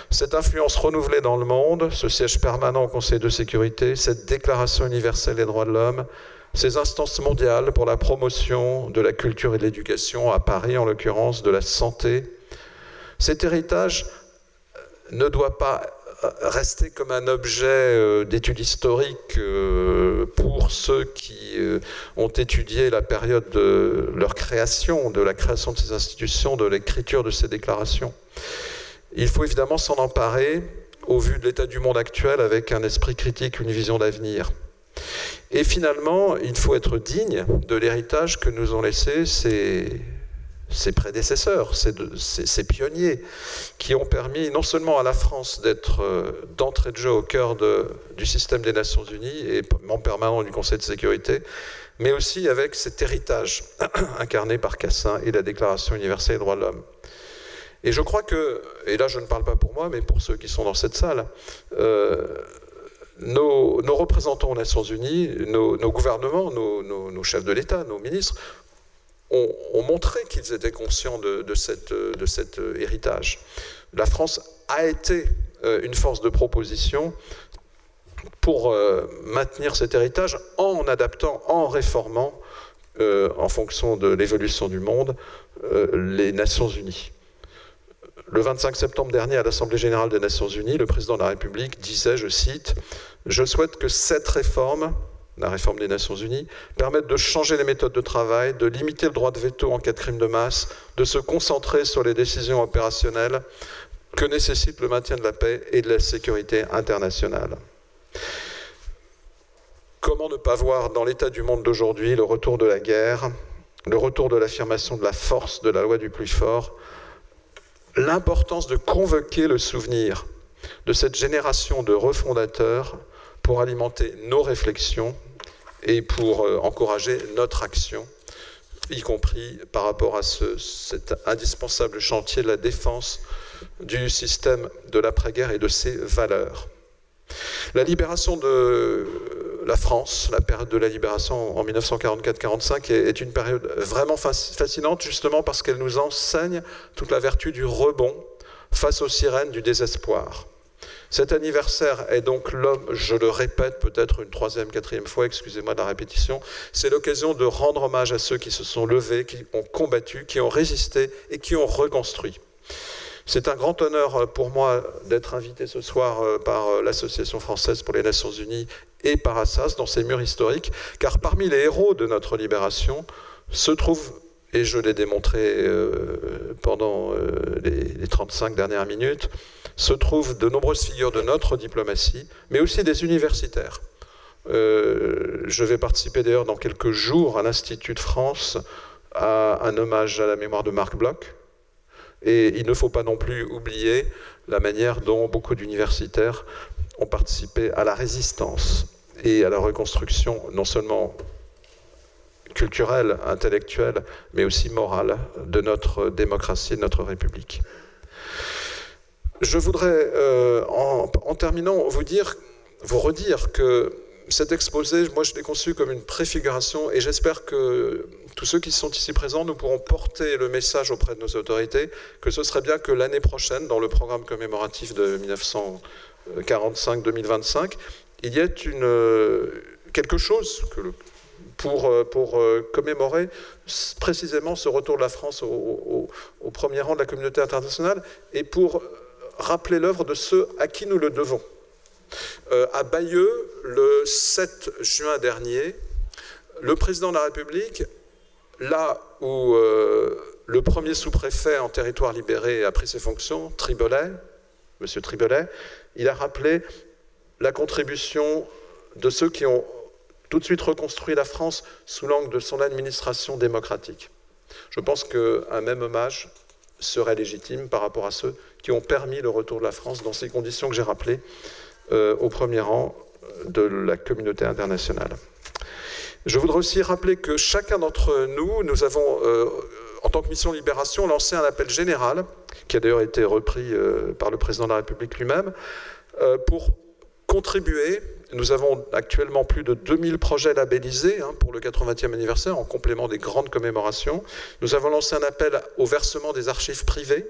Cette influence renouvelée dans le monde, ce siège permanent au Conseil de sécurité, cette déclaration universelle des droits de l'homme, ces instances mondiales pour la promotion de la culture et de l'éducation, à Paris en l'occurrence, de la santé, cet héritage ne doit pas rester comme un objet d'étude historique pour ceux qui ont étudié la période de leur création, de la création de ces institutions, de l'écriture de ces déclarations. Il faut évidemment s'en emparer au vu de l'état du monde actuel avec un esprit critique, une vision d'avenir. Et finalement, il faut être digne de l'héritage que nous ont laissé ces prédécesseurs, ces pionniers, qui ont permis non seulement à la France d'être d'entrée de jeu au cœur du système des Nations Unies et membre permanent du Conseil de sécurité, mais aussi avec cet héritage incarné par Cassin et la Déclaration universelle des droits de l'homme. Et je crois que, et là je ne parle pas pour moi, mais pour ceux qui sont dans cette salle, nos représentants aux Nations Unies, nos gouvernements, nos chefs de l'État, nos ministres, ont montré qu'ils étaient conscients de cet héritage. La France a été une force de proposition pour maintenir cet héritage en adaptant, en réformant, en fonction de l'évolution du monde, les Nations Unies. Le 25 septembre dernier, à l'Assemblée générale des Nations Unies, le président de la République disait, je cite, « Je souhaite que cette réforme, la réforme des Nations Unies, permette de changer les méthodes de travail, de limiter le droit de veto en cas de crime de masse, de se concentrer sur les décisions opérationnelles que nécessite le maintien de la paix et de la sécurité internationale. » Comment ne pas voir dans l'état du monde d'aujourd'hui le retour de la guerre, le retour de l'affirmation de la force de la loi du plus fort, l'importance de convoquer le souvenir de cette génération de refondateurs pour alimenter nos réflexions et pour encourager notre action, y compris par rapport à cet indispensable chantier de la défense du système de l'après-guerre et de ses valeurs. La libération de la France, la période de la libération en 1944-45 est une période vraiment fascinante, justement parce qu'elle nous enseigne toute la vertu du rebond face aux sirènes du désespoir. Cet anniversaire est donc l'homme, je le répète peut-être une troisième, quatrième fois, excusez-moi de la répétition, c'est l'occasion de rendre hommage à ceux qui se sont levés, qui ont combattu, qui ont résisté et qui ont reconstruit. C'est un grand honneur pour moi d'être invité ce soir par l'Association française pour les Nations Unies et par Assas dans ces murs historiques, car parmi les héros de notre libération se trouvent, et je l'ai démontré pendant les 35 dernières minutes, se trouvent de nombreuses figures de notre diplomatie, mais aussi des universitaires. Je vais participer d'ailleurs dans quelques jours à l'Institut de France à un hommage à la mémoire de Marc Bloch. Et il ne faut pas non plus oublier la manière dont beaucoup d'universitaires ont participé à la résistance et à la reconstruction, non seulement culturelle, intellectuelle, mais aussi morale de notre démocratie et de notre République. Je voudrais, en terminant, vous redire que cet exposé, moi je l'ai conçu comme une préfiguration et j'espère que tous ceux qui sont ici présents, nous pourrons porter le message auprès de nos autorités que ce serait bien que l'année prochaine, dans le programme commémoratif de 1945-2025, il y ait quelque chose pour commémorer précisément ce retour de la France au premier rang de la communauté internationale et pour rappeler l'œuvre de ceux à qui nous le devons. À Bayeux, le 7 juin dernier, le président de la République, là où le premier sous-préfet en territoire libéré a pris ses fonctions, Triboulet, M. Triboulet, il a rappelé la contribution de ceux qui ont tout de suite reconstruit la France sous l'angle de son administration démocratique. Je pense qu'un même hommage serait légitime par rapport à ceux qui ont permis le retour de la France dans ces conditions que j'ai rappelées au premier rang de la communauté internationale. Je voudrais aussi rappeler que chacun d'entre nous, nous avons, en tant que mission Libération, lancé un appel général, qui a d'ailleurs été repris par le président de la République lui-même, pour contribuer Nous avons actuellement plus de 2000 projets labellisés pour le 80e anniversaire, en complément des grandes commémorations. Nous avons lancé un appel au versement des archives privées.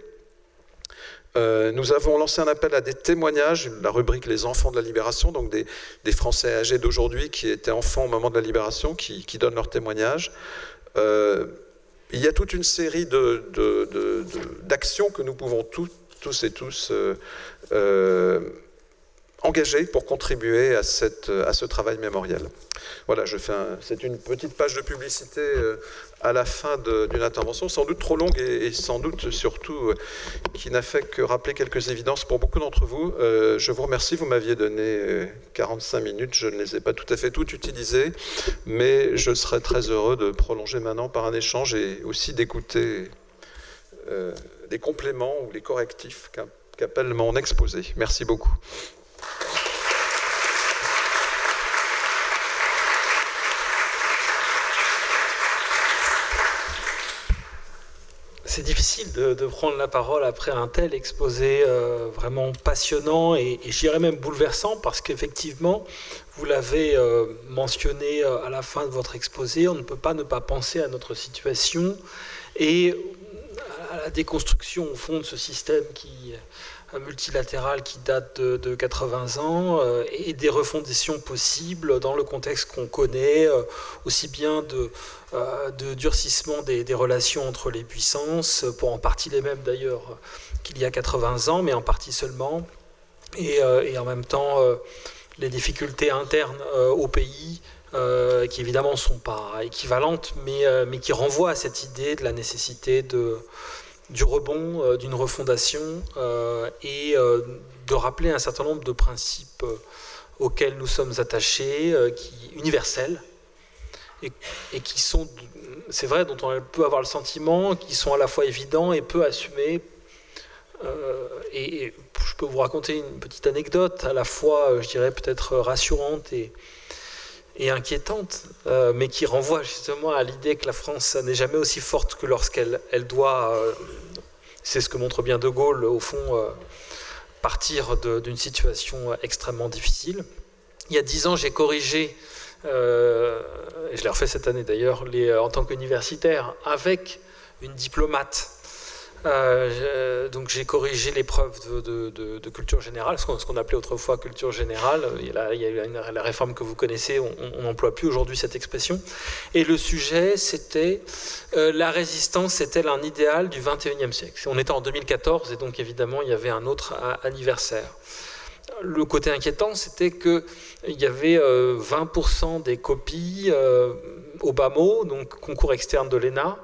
Nous avons lancé un appel à des témoignages, la rubrique « Les enfants de la libération », donc des Français âgés d'aujourd'hui qui étaient enfants au moment de la libération, qui donnent leurs témoignages. Il y a toute une série d'actions que nous pouvons tous et tous engager pour contribuer à ce travail mémoriel. Voilà, c'est une petite page de publicité à la fin d'une intervention, sans doute trop longue et sans doute surtout qui n'a fait que rappeler quelques évidences pour beaucoup d'entre vous. Je vous remercie, vous m'aviez donné 45 minutes, je ne les ai pas tout à fait toutes utilisées, mais je serais très heureux de prolonger maintenant par un échange et aussi d'écouter les compléments ou les correctifs qu'appelle mon exposé. Merci beaucoup. C'est difficile de prendre la parole après un tel exposé vraiment passionnant et je dirais même bouleversant, parce qu'effectivement, vous l'avez mentionné à la fin de votre exposé, on ne peut pas ne pas penser à notre situation et à la déconstruction au fond de ce système multilatéral qui date de 80 ans et des refondations possibles dans le contexte qu'on connaît, aussi bien de durcissement des relations entre les puissances, pour en partie les mêmes d'ailleurs qu'il y a 80 ans, mais en partie seulement, et en même temps les difficultés internes au pays, qui évidemment ne sont pas équivalentes, mais qui renvoient à cette idée de la nécessité du rebond, d'une refondation, et de rappeler un certain nombre de principes auxquels nous sommes attachés, universels, et qui sont, c'est vrai, dont on peut avoir le sentiment, qui sont à la fois évidents et peu assumés. Et je peux vous raconter une petite anecdote, à la fois, je dirais, peut-être rassurante et inquiétante, mais qui renvoie justement à l'idée que la France n'est jamais aussi forte que lorsqu'elle doit, c'est ce que montre bien De Gaulle, au fond, partir d'une situation extrêmement difficile. Il y a 10 ans, j'ai corrigé, et je l'ai refait cette année d'ailleurs, en tant qu'universitaire, avec une diplomate. Donc j'ai corrigé l'épreuve de culture générale, ce qu'on appelait autrefois culture générale. Il y a eu la réforme que vous connaissez, on n'emploie plus aujourd'hui cette expression. Et le sujet, c'était la résistance est-elle un idéal du XXIe siècle. On était en 2014 et donc évidemment il y avait un autre anniversaire. Le côté inquiétant, c'était qu'il y avait 20% des copies au bas mot, donc concours externe de l'ENA,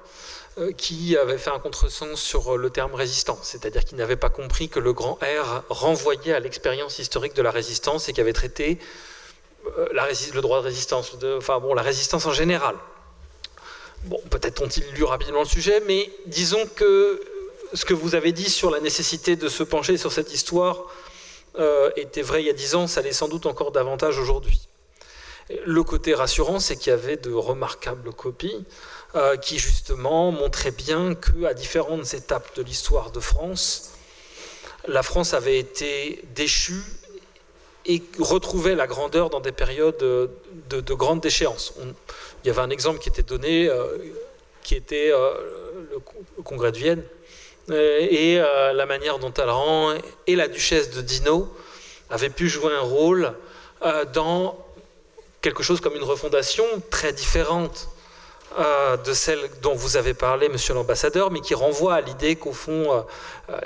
qui avait fait un contresens sur le terme résistance, c'est-à-dire qu'il n'avait pas compris que le grand R renvoyait à l'expérience historique de la résistance et qui avait traité le droit de résistance, la résistance en général. Bon, peut-être ont-ils lu rapidement le sujet, mais disons que ce que vous avez dit sur la nécessité de se pencher sur cette histoire était vrai il y a 10 ans, ça l'est sans doute encore davantage aujourd'hui. Le côté rassurant, c'est qu'il y avait de remarquables copies qui justement montraient bien qu'à différentes étapes de l'histoire de France, la France avait été déchue et retrouvait la grandeur dans des périodes de grande déchéance. Il y avait un exemple qui était donné, qui était le congrès de Vienne, et la manière dont Talleyrand et la duchesse de Dino avaient pu jouer un rôle dans quelque chose comme une refondation très différente de celle dont vous avez parlé, monsieur l'ambassadeur, mais qui renvoie à l'idée qu'au fond,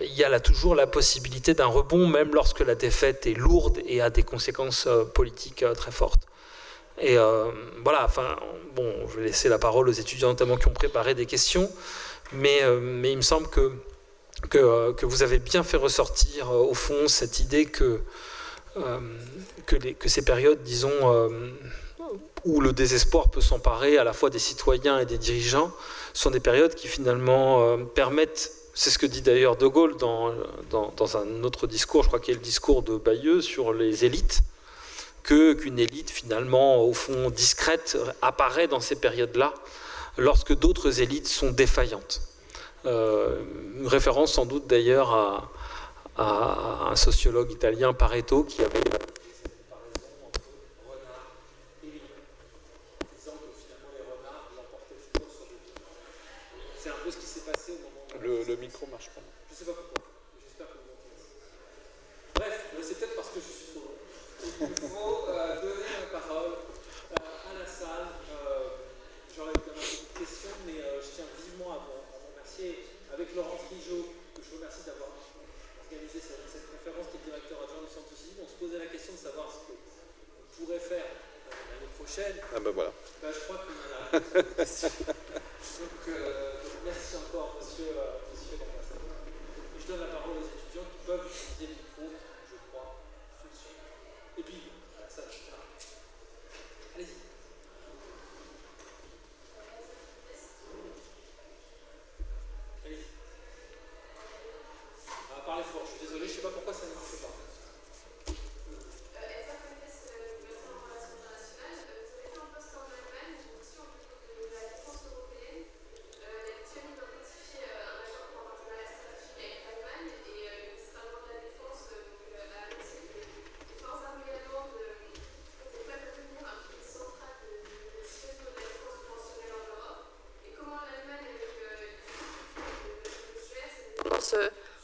il y a là toujours la possibilité d'un rebond, même lorsque la défaite est lourde et a des conséquences politiques très fortes. Et voilà, bon, je vais laisser la parole aux étudiants notamment qui ont préparé des questions, mais il me semble que vous avez bien fait ressortir, au fond, cette idée que ces périodes, disons, où le désespoir peut s'emparer à la fois des citoyens et des dirigeants, sont des périodes qui finalement permettent, c'est ce que dit d'ailleurs De Gaulle dans un autre discours, je crois qu'il y a le discours de Bayeux sur les élites, qu'une élite finalement, au fond, discrète, apparaît dans ces périodes-là, lorsque d'autres élites sont défaillantes. Une référence sans doute d'ailleurs à un sociologue italien, Pareto, qui avait C'est un peu ce qui s'est passé au moment où... Le micro marche pas. Je sais pas pourquoi. J'espère que vous m'entendez. Bref, c'est peut-être parce que je suis trop long. Il faut donner la parole à la salle. J'aurais évidemment beaucoup de questions, mais je tiens vivement à vous remercier. Avec Laurent Trigeau, que je vous remercie d'avoir organisé cette conférence, qui est directeur adjoint du Centre Civil. On se posait la question de savoir ce qu'on pourrait faire l'année prochaine. Ah ben voilà. Ben, je crois qu'on a la question. Donc, merci encore, monsieur l'ambassadeur. Et je donne la parole aux étudiants qui peuvent utiliser le micro, je crois, tout de suite. Et puis, ça va. Allez-y. Allez-y. On va parler fort, je suis désolé, je ne sais pas pourquoi ça ne marche pas.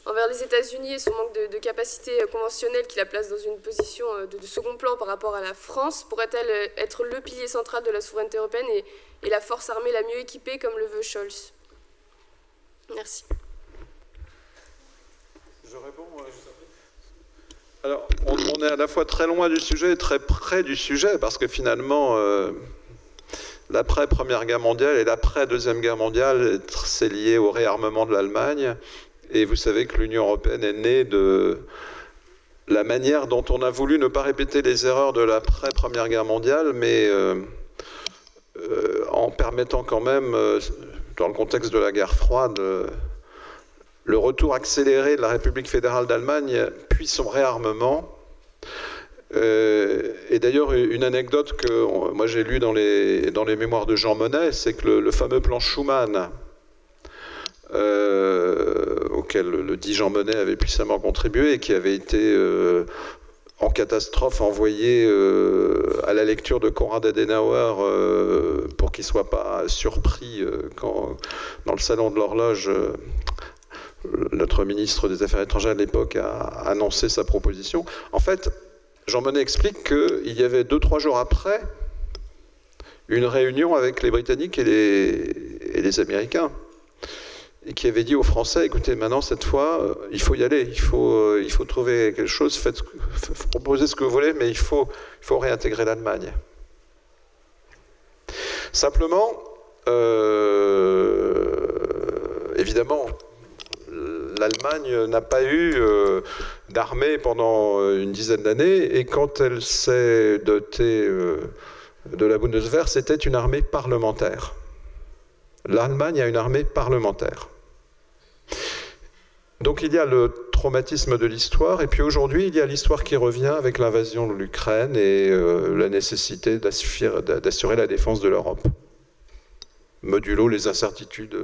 Envers les États-Unis et son manque de capacité conventionnelle qui la place dans une position de second plan par rapport à la France, pourrait-elle être le pilier central de la souveraineté européenne et la force armée la mieux équipée, comme le veut Scholz? Merci. Je réponds. Alors, on est à la fois très loin du sujet et très près du sujet, parce que finalement, l'après-Première Guerre mondiale et l'après-Deuxième Guerre mondiale, c'est lié au réarmement de l'Allemagne. Et vous savez que l'Union européenne est née de la manière dont on a voulu ne pas répéter les erreurs de l'après-Première Guerre mondiale, mais en permettant quand même, dans le contexte de la guerre froide, le retour accéléré de la République fédérale d'Allemagne, puis son réarmement. Et d'ailleurs, une anecdote que moi j'ai lue dans les mémoires de Jean Monnet, c'est que le fameux plan Schuman, auquel le dit Jean Monnet avait puissamment contribué et qui avait été en catastrophe envoyé à la lecture de Konrad Adenauer pour qu'il ne soit pas surpris quand, dans le salon de l'horloge, notre ministre des Affaires étrangères de l'époque a annoncé sa proposition. En fait, Jean Monnet explique qu'il y avait 2-3 jours après une réunion avec les Britanniques et les Américains, et qui avait dit aux Français, écoutez, maintenant, cette fois, il faut y aller, il faut trouver quelque chose, proposez ce que vous voulez, mais il faut réintégrer l'Allemagne. Simplement, évidemment, l'Allemagne n'a pas eu d'armée pendant une dizaine d'années, et quand elle s'est dotée de la Bundeswehr, c'était une armée parlementaire. L'Allemagne a une armée parlementaire. Donc il y a le traumatisme de l'histoire, et puis aujourd'hui il y a l'histoire qui revient avec l'invasion de l'Ukraine et la nécessité d'assurer la défense de l'Europe, modulo les incertitudes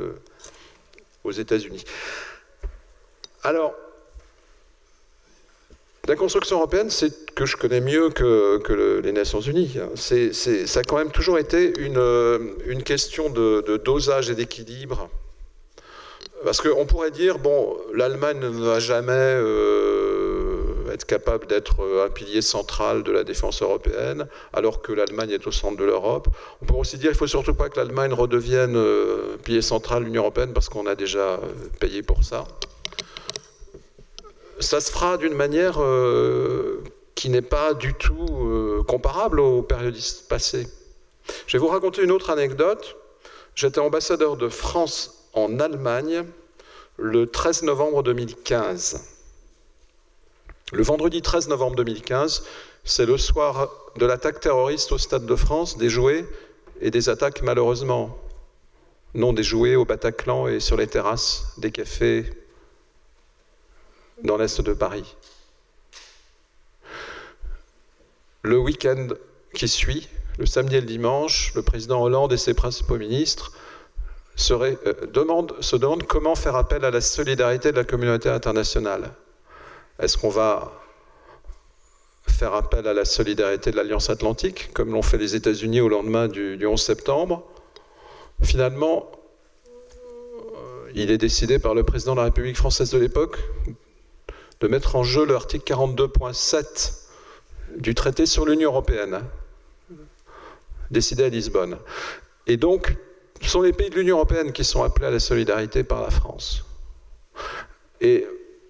aux États-Unis. Alors, la construction européenne, c'est que je connais mieux que les Nations Unies. Ça a quand même toujours été une question de dosage et d'équilibre. Parce qu'on pourrait dire, bon, l'Allemagne ne va jamais être capable d'être un pilier central de la défense européenne, alors que l'Allemagne est au centre de l'Europe. On pourrait aussi dire, il ne faut surtout pas que l'Allemagne redevienne pilier central de l'Union européenne, parce qu'on a déjà payé pour ça. Ça se fera d'une manière qui n'est pas du tout comparable aux périodes passées. Je vais vous raconter une autre anecdote. J'étais ambassadeur de France en Allemagne le 13 novembre 2015. Le vendredi 13 novembre 2015, c'est le soir de l'attaque terroriste au Stade de France, des jouets et des attaques malheureusement non déjouées au Bataclan et sur les terrasses des cafés dans l'est de Paris. Le week-end qui suit, le samedi et le dimanche, le président Hollande et ses principaux ministres se demandent comment faire appel à la solidarité de la communauté internationale. Est-ce qu'on va faire appel à la solidarité de l'Alliance Atlantique, comme l'ont fait les États-Unis au lendemain du 11 septembre? Finalement, il est décidé par le président de la République française de l'époque de mettre en jeu l'article 42.7 du traité sur l'Union européenne, décidé à Lisbonne. Et donc, ce sont les pays de l'Union européenne qui sont appelés à la solidarité par la France. Et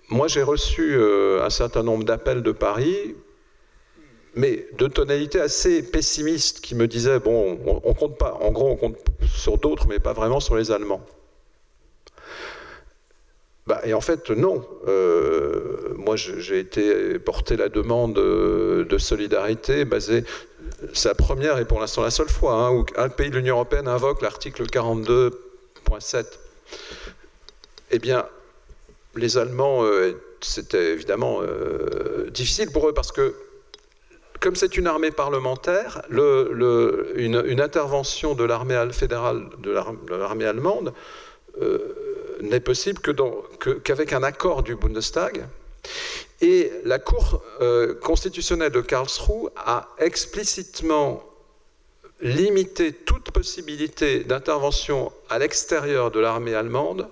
moi, j'ai reçu un certain nombre d'appels de Paris, mais de tonalité assez pessimiste, qui me disaient, bon, on compte pas, en gros, on compte sur d'autres, mais pas vraiment sur les Allemands. Et en fait, non. Moi, j'ai été porter la demande de solidarité basée... C'est la première et pour l'instant la seule fois où un pays de l'Union européenne invoque l'article 42.7. Eh bien, les Allemands, c'était évidemment difficile pour eux parce que, comme c'est une armée parlementaire, une intervention de l'armée fédérale, de l'armée allemande, n'est possible qu'avec un accord du Bundestag. Et la Cour constitutionnelle de Karlsruhe a explicitement limité toute possibilité d'intervention à l'extérieur de l'armée allemande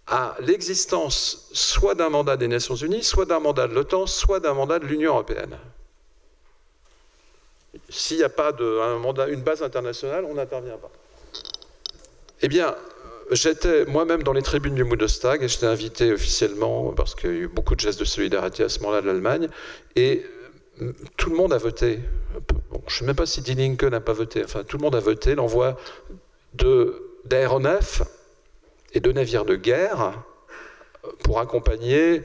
à l'existence soit d'un mandat des Nations Unies, soit d'un mandat de l'OTAN, soit d'un mandat de l'Union européenne. S'il n'y a pas une base internationale, on n'intervient pas. Eh bien, j'étais moi-même dans les tribunes du Bundestag et j'étais invité officiellement parce qu'il y a eu beaucoup de gestes de solidarité à ce moment-là de l'Allemagne et tout le monde a voté. Bon, je ne sais même pas si Die Linke n'a pas voté. Enfin, tout le monde a voté l'envoi d'aéronefs et de navires de guerre pour accompagner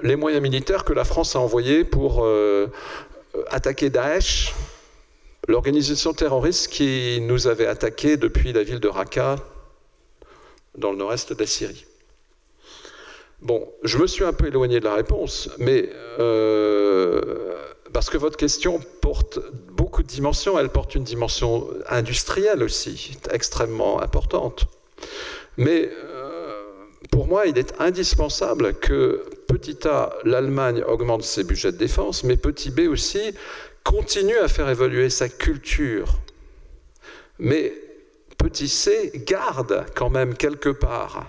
les moyens militaires que la France a envoyés pour attaquer Daesh, l'organisation terroriste qui nous avait attaqués depuis la ville de Raqqa, dans le nord-est de la Syrie. Bon, je me suis un peu éloigné de la réponse, mais parce que votre question porte beaucoup de dimensions, elle porte une dimension industrielle aussi, extrêmement importante. Mais pour moi, il est indispensable que, petit a, l'Allemagne augmente ses budgets de défense, mais petit b aussi, continue à faire évoluer sa culture. Mais petit c, garde quand même quelque part,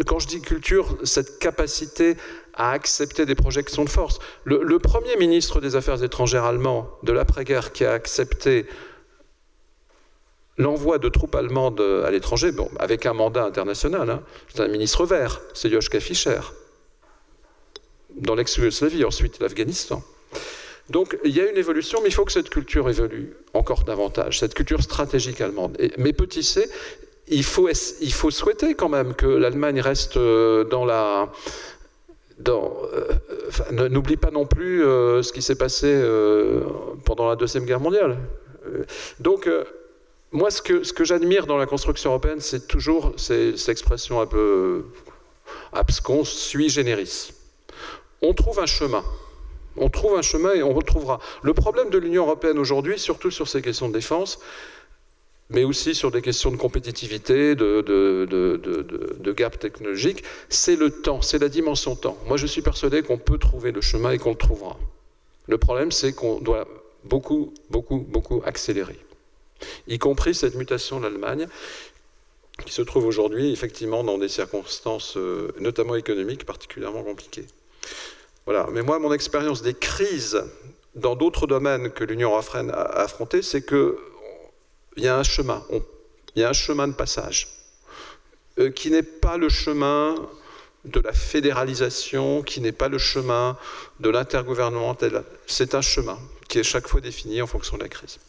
quand je dis culture, cette capacité à accepter des projections de force. Le premier ministre des Affaires étrangères allemand de l'après-guerre qui a accepté l'envoi de troupes allemandes à l'étranger, bon, avec un mandat international, c'est un ministre vert, c'est Joschka Fischer, dans l'ex-Yougoslavie, ensuite l'Afghanistan. Donc il y a une évolution, mais il faut que cette culture évolue encore davantage, cette culture stratégique allemande. Mais petit c, il faut souhaiter quand même que l'Allemagne reste n'oublie pas non plus ce qui s'est passé pendant la Deuxième Guerre mondiale. Donc moi, ce que j'admire dans la construction européenne, c'est toujours cette expression un peu absconse, sui generis. On trouve un chemin. On trouve un chemin et on retrouvera. Le problème de l'Union européenne aujourd'hui, surtout sur ces questions de défense, mais aussi sur des questions de compétitivité, de gap technologique, c'est le temps, c'est la dimension temps. Moi, je suis persuadé qu'on peut trouver le chemin et qu'on le trouvera. Le problème, c'est qu'on doit beaucoup accélérer. Y compris cette mutation de l'Allemagne, qui se trouve aujourd'hui, effectivement, dans des circonstances, notamment économiques, particulièrement compliquées. Voilà. Mais moi, mon expérience des crises dans d'autres domaines que l'Union européenne a affrontés, c'est qu'il y a un chemin, il y a un chemin de passage, qui n'est pas le chemin de la fédéralisation, qui n'est pas le chemin de l'intergouvernemental. C'est un chemin qui est chaque fois défini en fonction de la crise.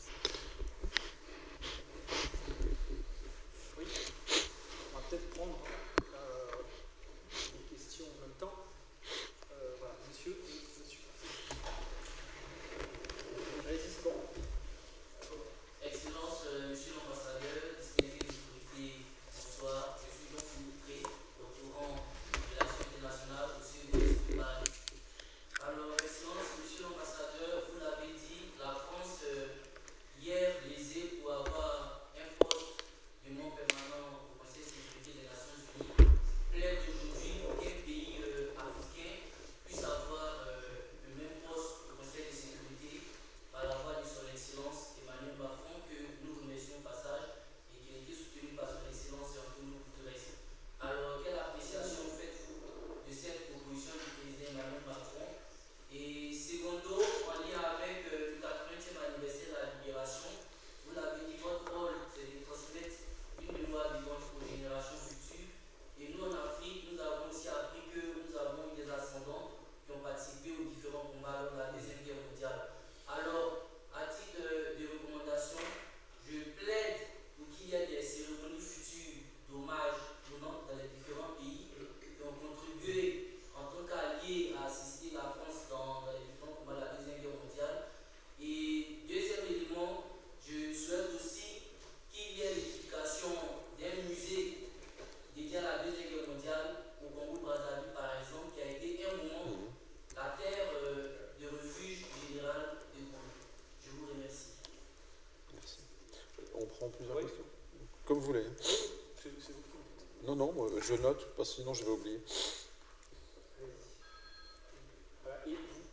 Non, non, je note, parce que sinon je vais oublier.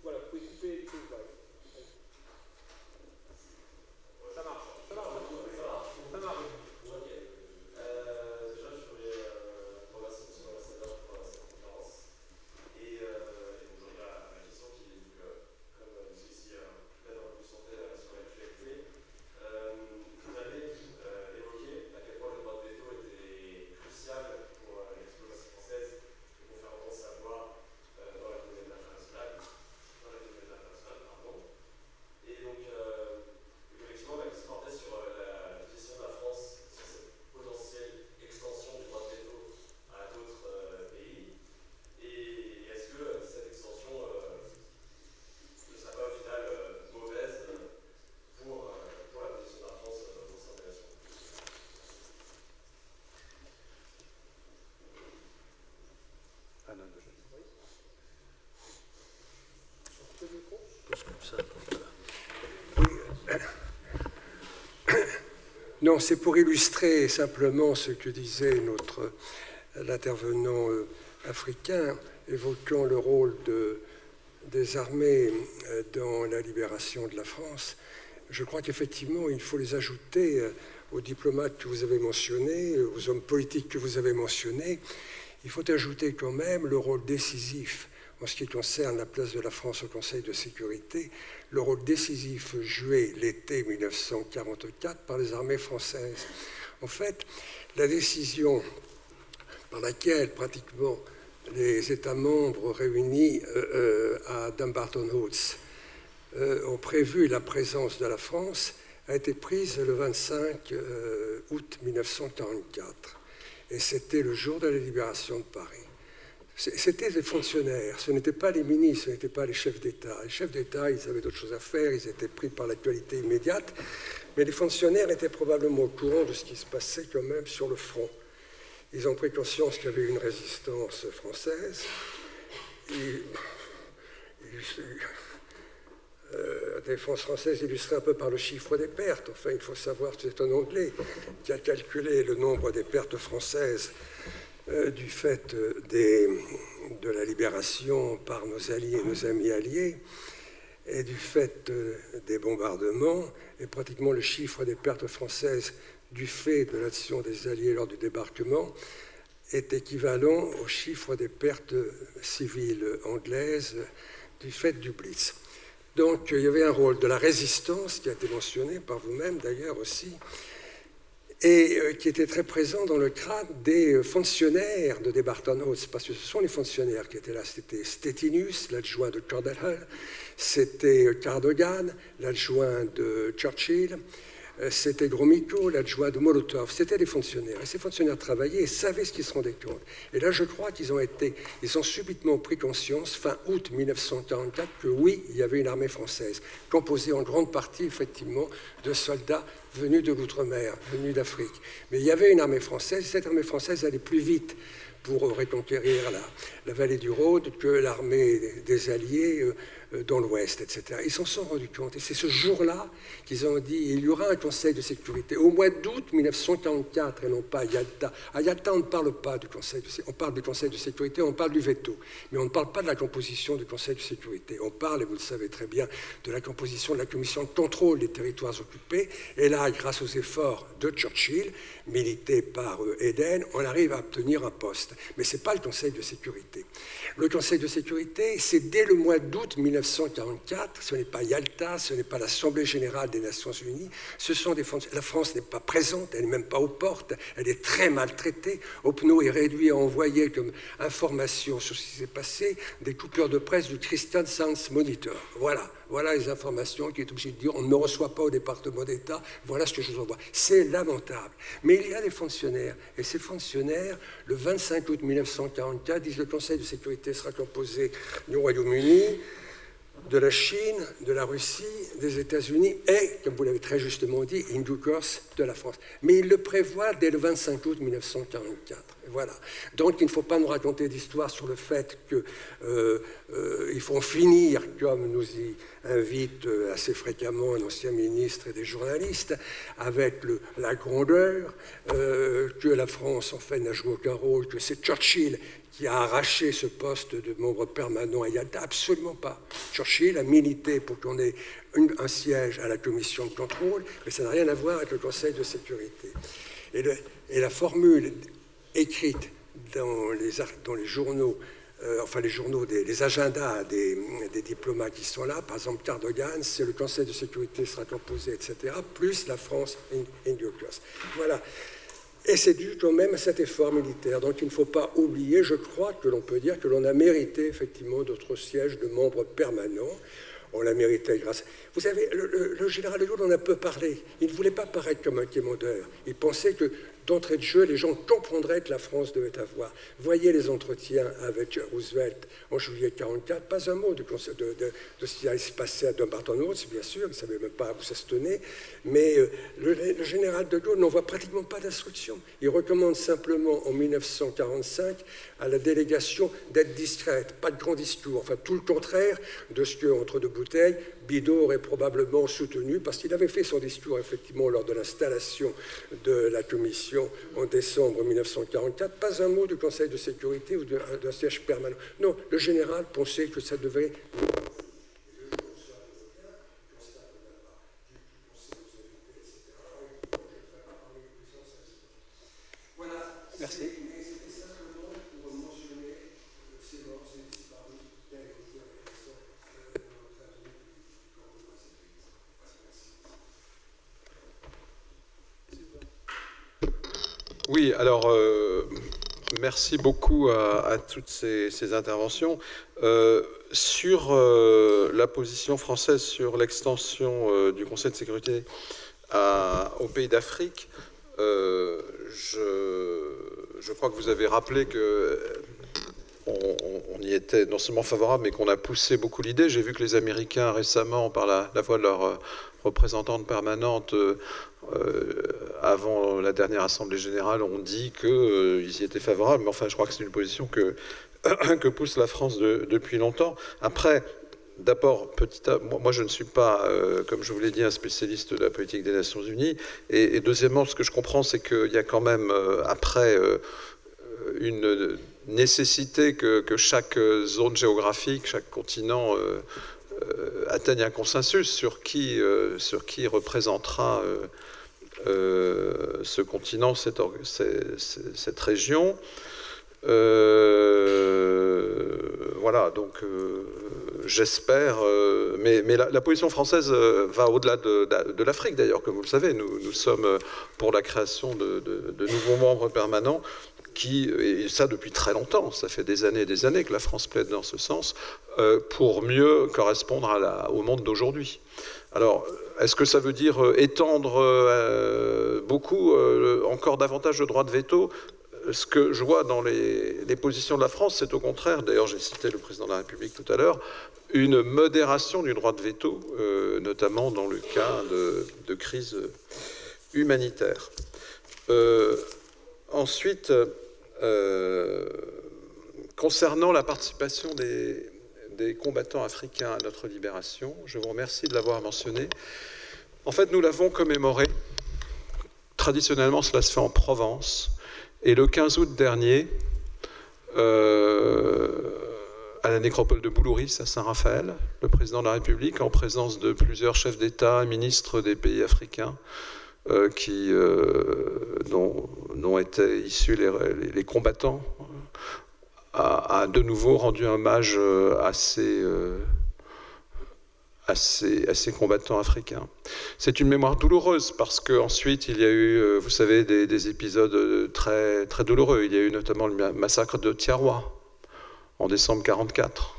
Voilà, vous pouvez couper les slides. Ça marche. Ça marche. Ça marche. Déjà, je voulais remercier M. l'ambassadeur pour cette conférence. Et donc, j'en viens à ma question qui est, comme nous ici, peut-être un peu plus centrée sur l'actualité. Vous avez évoqué à quel point le droit de veto était crucial pour l'exploitation française et pour faire entendre sa voix dans la communauté internationale. Et donc, effectivement, ma question portait sur la position de la France sur cette potentielle extension du droit de veto à d'autres pays. Et est-ce que cette extension ne serait pas au final mauvaise pour la position de la France au sein des nations? Non, c'est pour illustrer simplement ce que disait l'intervenant africain, évoquant le rôle des armées dans la libération de la France. Je crois qu'effectivement, il faut les ajouter aux diplomates que vous avez mentionnés, aux hommes politiques que vous avez mentionnés. Il faut ajouter quand même le rôle décisif en ce qui concerne la place de la France au Conseil de sécurité, le rôle décisif joué l'été 1944 par les armées françaises. En fait, la décision par laquelle pratiquement les États membres réunis à Dumbarton Heights ont prévu la présence de la France a été prise le 25 août 1944. Et c'était le jour de la libération de Paris. C'était les fonctionnaires, ce n'étaient pas les ministres, ce n'étaient pas les chefs d'État. Les chefs d'État, ils avaient d'autres choses à faire, ils étaient pris par l'actualité immédiate, mais les fonctionnaires étaient probablement au courant de ce qui se passait quand même sur le front. Ils ont pris conscience qu'il y avait eu une résistance française. La défense française illustrée un peu par le chiffre des pertes. Enfin, il faut savoir que c'est un Anglais qui a calculé le nombre des pertes françaises du fait de la libération par nos alliés et nos amis alliés, et du fait des bombardements, et pratiquement le chiffre des pertes françaises du fait de l'action des alliés lors du débarquement est équivalent au chiffre des pertes civiles anglaises du fait du Blitz. Donc il y avait un rôle de la résistance qui a été mentionné par vous-même d'ailleurs aussi, et qui était très présent dans le crâne des fonctionnaires de Dumbarton Heights, parce que ce sont les fonctionnaires qui étaient là. C'était Stettinius, l'adjoint de Cordell, c'était Cardogan, l'adjoint de Churchill, c'était Gromyko, l'adjoint de Molotov. C'était des fonctionnaires. Et ces fonctionnaires travaillaient et savaient ce qu'ils se rendaient compte. Et là, je crois qu'ils ont subitement pris conscience, fin août 1944, que oui, il y avait une armée française, composée en grande partie, effectivement, de soldats venus de l'outre-mer, venus d'Afrique. Mais il y avait une armée française, et cette armée française allait plus vite pour reconquérir la vallée du Rhône que l'armée des Alliés dans l'Ouest, etc. Ils s'en sont rendus compte. Et c'est ce jour-là qu'ils ont dit il y aura un Conseil de sécurité. Au mois d'août 1944, et non pas à Yalta. À Yalta, on ne parle pas du Conseil de sécurité. On parle du Conseil de sécurité, on parle du veto. Mais on ne parle pas de la composition du Conseil de sécurité. On parle, et vous le savez très bien, de la composition de la Commission de contrôle des territoires occupés. Et là, grâce aux efforts de Churchill, milité par Eden, on arrive à obtenir un poste. Mais ce n'est pas le Conseil de sécurité. Le Conseil de sécurité, c'est dès le mois d'août 1944, ce n'est pas Yalta, ce n'est pas l'Assemblée générale des Nations unies, la France n'est pas présente, elle n'est même pas aux portes, elle est très maltraitée. Opno est réduit à envoyer comme information sur ce qui s'est passé des coupures de presse du Christian Science Monitor. Voilà les informations qui est obligé de dire on ne me reçoit pas au département d'État, voilà ce que je vous envoie. C'est lamentable. Mais il y a des fonctionnaires, et ces fonctionnaires, le 25 août 1944, disent le Conseil de sécurité sera composé du Royaume-Uni, de la Chine, de la Russie, des États-Unis et, comme vous l'avez très justement dit, in due course, de la France. Mais il le prévoit dès le 25 août 1944. Voilà. Donc il ne faut pas nous raconter d'histoire sur le fait qu'il faut finir, comme nous y invite assez fréquemment un ancien ministre et des journalistes, avec la grandeur, que la France en fait n'a joué aucun rôle, que c'est Churchill qui a arraché ce poste de membre permanent à Yalta. Absolument pas. Churchill a milité pour qu'on ait un siège à la commission de contrôle, mais ça n'a rien à voir avec le Conseil de sécurité. Et la formule écrite dans les journaux, les agendas des diplomates qui sont là, par exemple Cardogan, c'est le Conseil de sécurité sera composé, etc., plus la France in due course. Voilà. Et c'est dû quand même à cet effort militaire. Donc il ne faut pas oublier, je crois que l'on peut dire que l'on a mérité effectivement notre siège de membre permanent. On l'a mérité grâce... Vous savez, le général de Gaulle en a peu parlé. Il ne voulait pas paraître comme un quémandeur. Il pensait que d'entrée de jeu, les gens comprendraient que la France devait avoir. Voyez les entretiens avec Roosevelt en juillet 1944, pas un mot de ce qui allait se passer à Dumbarton Oaks, bien sûr, il ne savait même pas où ça se tenait, mais le général de Gaulle n'envoie pratiquement pas d'instructions. Il recommande simplement en 1945 à la délégation d'être discrète, pas de grand discours, enfin tout le contraire de ce que, entre deux bouteilles, Bidault aurait probablement soutenu, parce qu'il avait fait son discours effectivement lors de l'installation de la commission en décembre 1944, pas un mot du Conseil de sécurité ou d'un siège permanent. Non, le général pensait que ça devait... Merci. Oui, alors merci beaucoup à toutes ces interventions. Sur la position française sur l'extension du Conseil de sécurité aux pays d'Afrique, je crois que vous avez rappelé que on y était non seulement favorable, mais qu'on a poussé beaucoup l'idée. J'ai vu que les Américains récemment, par la voix de leur représentante permanente, avant la dernière Assemblée générale, ont dit qu'ils y étaient favorables. Mais enfin, je crois que c'est une position que pousse la France depuis longtemps. Après, d'abord, moi je ne suis pas, comme je vous l'ai dit, un spécialiste de la politique des Nations Unies. Et deuxièmement, ce que je comprends, c'est qu'il y a quand même, après, une nécessité que chaque zone géographique, chaque continent atteigne un consensus sur qui représentera ce continent, cette région. Voilà, donc j'espère, mais la position française va au-delà de l'Afrique d'ailleurs, comme vous le savez. Nous sommes pour la création de nouveaux membres permanents, et ça depuis très longtemps, ça fait des années et des années que la France plaide dans ce sens, pour mieux correspondre au monde d'aujourd'hui. Alors, est-ce que ça veut dire étendre beaucoup, encore davantage de droits de veto? Ce que je vois dans les positions de la France, c'est au contraire, d'ailleurs j'ai cité le président de la République tout à l'heure, une modération du droit de veto, notamment dans le cas de crise humanitaire. Ensuite, concernant la participation des combattants africains à notre libération, je vous remercie de l'avoir mentionné. En fait, nous l'avons commémoré. Traditionnellement, cela se fait en Provence. Et le 15 août dernier, à la nécropole de Boulouris, à Saint-Raphaël, le président de la République, en présence de plusieurs chefs d'État et ministres des pays africains, dont étaient issus les combattants, a de nouveau rendu un hommage à ces combattants africains. C'est une mémoire douloureuse parce qu'ensuite il y a eu, vous savez, des épisodes très, très douloureux. Il y a eu notamment le massacre de Thiaroye en décembre 1944.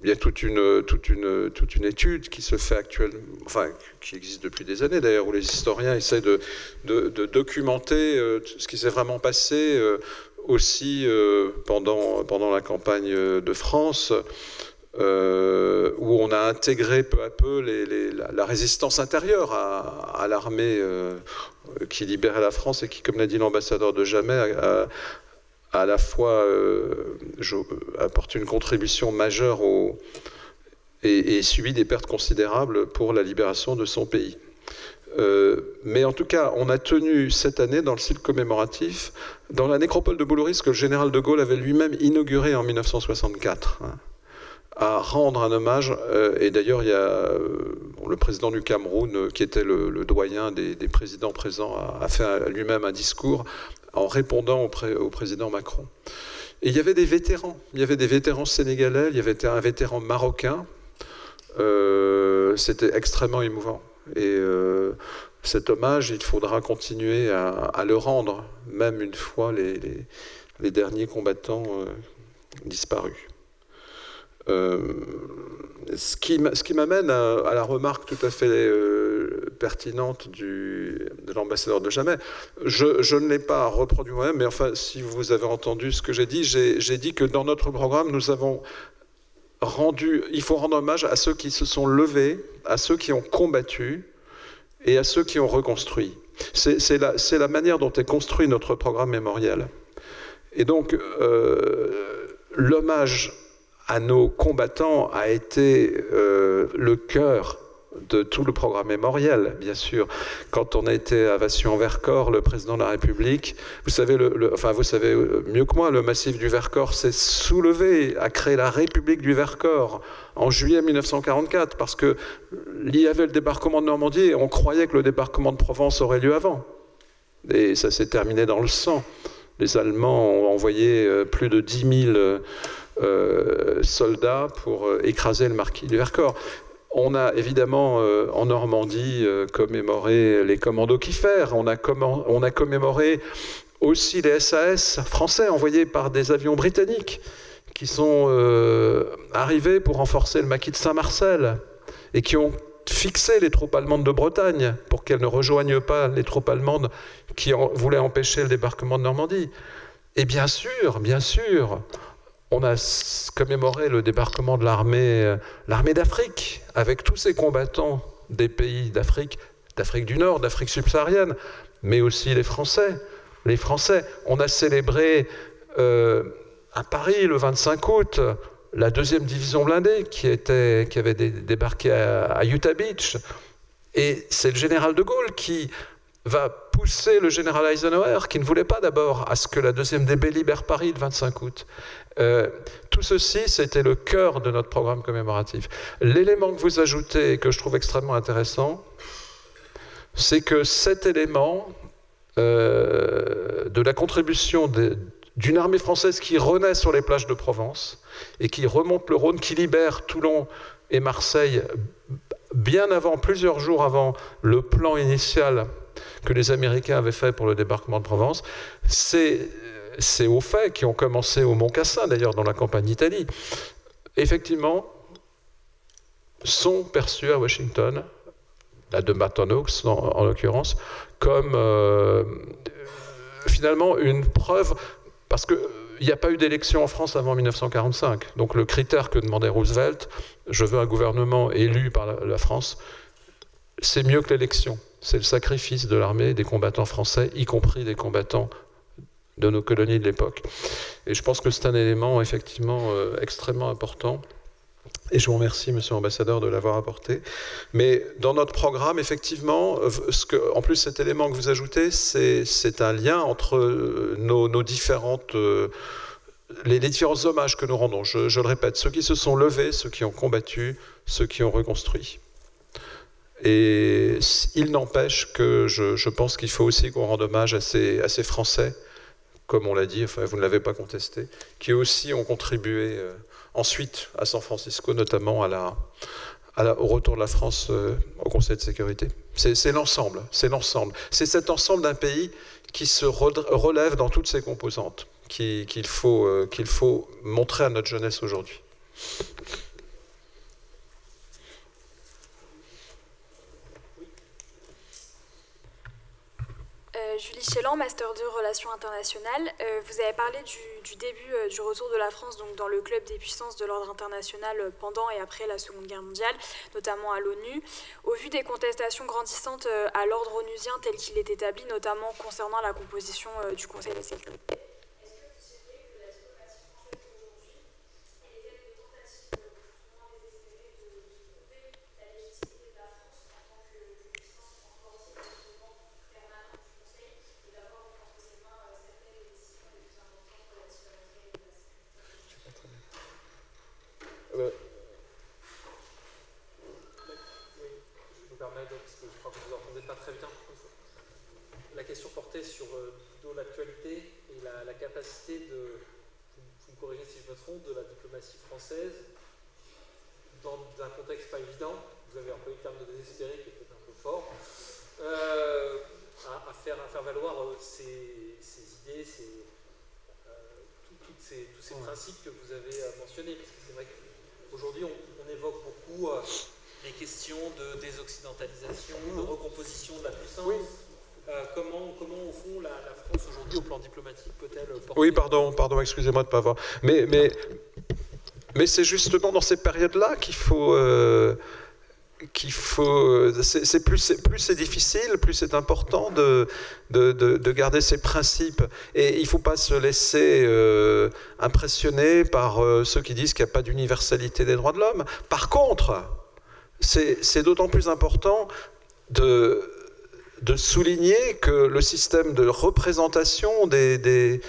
il y a toute une étude qui se fait actuellement, enfin qui existe depuis des années d'ailleurs, où les historiens essaient de documenter ce qui s'est vraiment passé aussi pendant la campagne de France, où on a intégré peu à peu la résistance intérieure à l'armée qui libérait la France et qui, comme l'a dit l'ambassadeur de Jamais, à la fois apporte une contribution majeure et subit des pertes considérables pour la libération de son pays. Mais en tout cas, on a tenu cette année, dans le cycle commémoratif, dans la nécropole de Boulouris, que le général de Gaulle avait lui-même inauguré en 1964, à rendre un hommage. Et d'ailleurs, il y a le président du Cameroun, qui était le doyen des présidents présents, a fait lui-même un discours en répondant au président Macron. Et il y avait des vétérans. Il y avait des vétérans sénégalais, il y avait un vétéran marocain. C'était extrêmement émouvant. Et cet hommage, il faudra continuer à le rendre, même une fois les derniers combattants disparus. Ce qui m'amène à la remarque tout à fait pertinente de l'ambassadeur de Jamais. Je ne l'ai pas reproduit moi-même, mais enfin, si vous avez entendu ce que j'ai dit, j'ai dit que dans notre programme, nous avons il faut rendre hommage à ceux qui se sont levés, à ceux qui ont combattu et à ceux qui ont reconstruit. C'est la manière dont est construit notre programme mémoriel. Et donc, l'hommage à nos combattants a été le cœur de tout le programme mémoriel, bien sûr. Quand on a été à Vassy-en-Vercors, le président de la République, vous savez, vous savez mieux que moi, le massif du Vercors s'est soulevé, a créé la République du Vercors en juillet 1944, parce qu'il y avait le débarquement de Normandie et on croyait que le débarquement de Provence aurait lieu avant. Et ça s'est terminé dans le sang. Les Allemands ont envoyé plus de 10 000 soldats pour écraser le maquis du Vercors. On a évidemment en Normandie commémoré les commandos Kieffer, on a commémoré aussi les SAS français envoyés par des avions britanniques qui sont arrivés pour renforcer le maquis de Saint-Marcel et qui ont fixé les troupes allemandes de Bretagne pour qu'elles ne rejoignent pas les troupes allemandes qui voulaient empêcher le débarquement de Normandie. Et bien sûr, on a commémoré le débarquement de l'armée d'Afrique, avec tous ces combattants des pays d'Afrique du Nord, d'Afrique subsaharienne, mais aussi les Français. On a célébré à Paris, le 25 août, la 2e division blindée qui avait débarqué à Utah Beach. Et c'est le général de Gaulle qui va pousser le général Eisenhower, qui ne voulait pas d'abord à ce que la 2e DB libère Paris le 25 août. Tout ceci, c'était le cœur de notre programme commémoratif. L'élément que vous ajoutez et que je trouve extrêmement intéressant, c'est que cet élément de la contribution d'une armée française qui renaît sur les plages de Provence et qui remonte le Rhône, qui libère Toulon et Marseille bien avant, plusieurs jours avant le plan initial que les Américains avaient fait pour le débarquement de Provence, ces hauts faits qui ont commencé au Mont Cassin, d'ailleurs dans la campagne d'Italie, effectivement, sont perçus à Washington, à de Baton Rouge en l'occurrence, comme finalement une preuve, parce qu'il n'y a pas eu d'élection en France avant 1945. Donc le critère que demandait Roosevelt, je veux un gouvernement élu par la France, c'est mieux que l'élection. C'est le sacrifice de l'armée, des combattants français, y compris des combattants de nos colonies de l'époque. Et je pense que c'est un élément effectivement extrêmement important. Et je vous remercie, monsieur l'ambassadeur, de l'avoir apporté. Mais dans notre programme, effectivement, en plus cet élément que vous ajoutez, c'est un lien entre nos différentes... les différents hommages que nous rendons. Je le répète, ceux qui se sont levés, ceux qui ont combattu, ceux qui ont reconstruit. Et il n'empêche que je pense qu'il faut aussi qu'on rende hommage à ces Français, comme on l'a dit, enfin vous ne l'avez pas contesté, qui aussi ont contribué ensuite à San Francisco, notamment au retour de la France au Conseil de sécurité. C'est l'ensemble. C'est cet ensemble d'un pays qui se relève dans toutes ses composantes, qu'il faut montrer à notre jeunesse aujourd'hui. Julie Chélan, Master 2 Relations internationales. Vous avez parlé du début du retour de la France donc dans le club des puissances de l'ordre international pendant et après la Seconde Guerre mondiale, notamment à l'ONU. Au vu des contestations grandissantes à l'ordre onusien tel qu'il est établi, notamment concernant la composition du Conseil de sécurité, la question portait sur l'actualité et la capacité de, vous me corrigez si je me trompe, de la diplomatie française dans un contexte pas évident, vous avez employé le terme de désespéré qui est peut-être un peu fort, à faire valoir ces idées, tous ces principes que vous avez mentionnés. Parce que c'est vrai qu'aujourd'hui on évoque beaucoup les questions de désoccidentalisation, de recomposition de la puissance. Oui. Comment au fond, la France aujourd'hui, au plan diplomatique, peut-elle porter... Oui, pardon, excusez-moi de ne pas avoir... Mais c'est justement dans ces périodes-là qu'il faut... plus c'est difficile, plus c'est important de garder ces principes. Et il ne faut pas se laisser impressionner par ceux qui disent qu'il n'y a pas d'universalité des droits de l'homme. Par contre, c'est d'autant plus important de souligner que le système de représentation des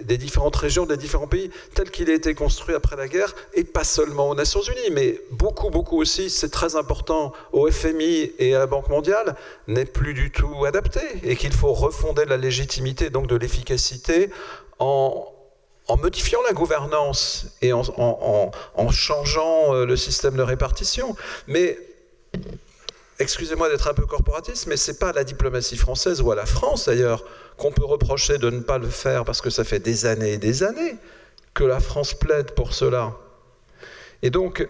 différentes régions, des différents pays, tel qu'il a été construit après la guerre, et pas seulement aux Nations Unies, mais beaucoup aussi, c'est très important, au FMI et à la Banque mondiale, n'est plus du tout adapté, et qu'il faut refonder la légitimité, donc de l'efficacité, en modifiant la gouvernance et en changeant le système de répartition. Mais excusez-moi d'être un peu corporatiste, mais ce n'est pas à la diplomatie française ou à la France d'ailleurs qu'on peut reprocher de ne pas le faire parce que ça fait des années et des années que la France plaide pour cela. Et donc,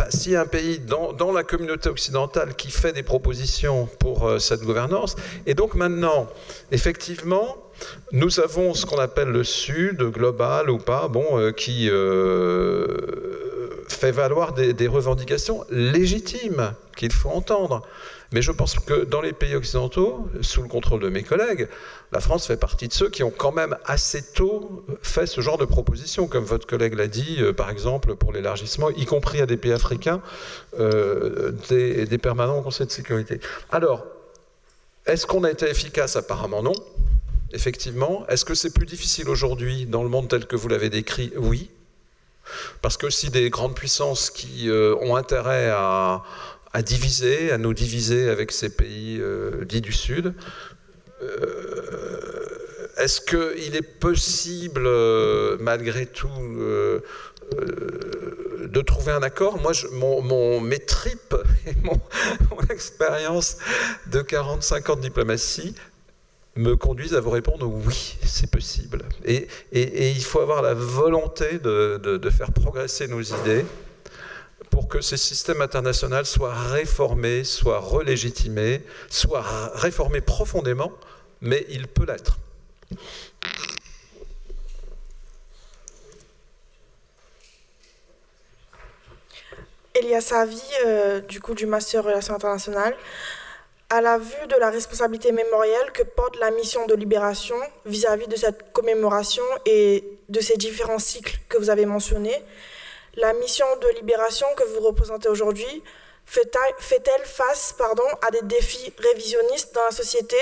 s'il y a un pays dans la communauté occidentale qui fait des propositions pour cette gouvernance, et donc maintenant, effectivement, nous avons ce qu'on appelle le Sud, global ou pas, qui fait valoir des revendications légitimes qu'il faut entendre. Mais je pense que dans les pays occidentaux, sous le contrôle de mes collègues, la France fait partie de ceux qui ont quand même assez tôt fait ce genre de propositions, comme votre collègue l'a dit, par exemple, pour l'élargissement, y compris à des pays africains, des permanents au Conseil de sécurité. Alors, est-ce qu'on a été efficace? Apparemment non, effectivement. Est-ce que c'est plus difficile aujourd'hui dans le monde tel que vous l'avez décrit? Oui. Parce que si des grandes puissances qui ont intérêt à diviser, à nous diviser avec ces pays dits du Sud, est-ce qu'il est possible, malgré tout, de trouver un accord? Moi, mes tripes et mon expérience de 45 ans de diplomatie me conduisent à vous répondre oui, c'est possible. Et il faut avoir la volonté de faire progresser nos idées pour que ces systèmes internationaux soient réformés, soient relégitimés, soient réformés profondément, mais il peut l'être. Elia Savi, du Master Relations internationales. À la vue de la responsabilité mémorielle que porte la mission de libération vis-à-vis de cette commémoration et de ces différents cycles que vous avez mentionnés, la mission de libération que vous représentez aujourd'hui fait-elle face à des défis révisionnistes dans la société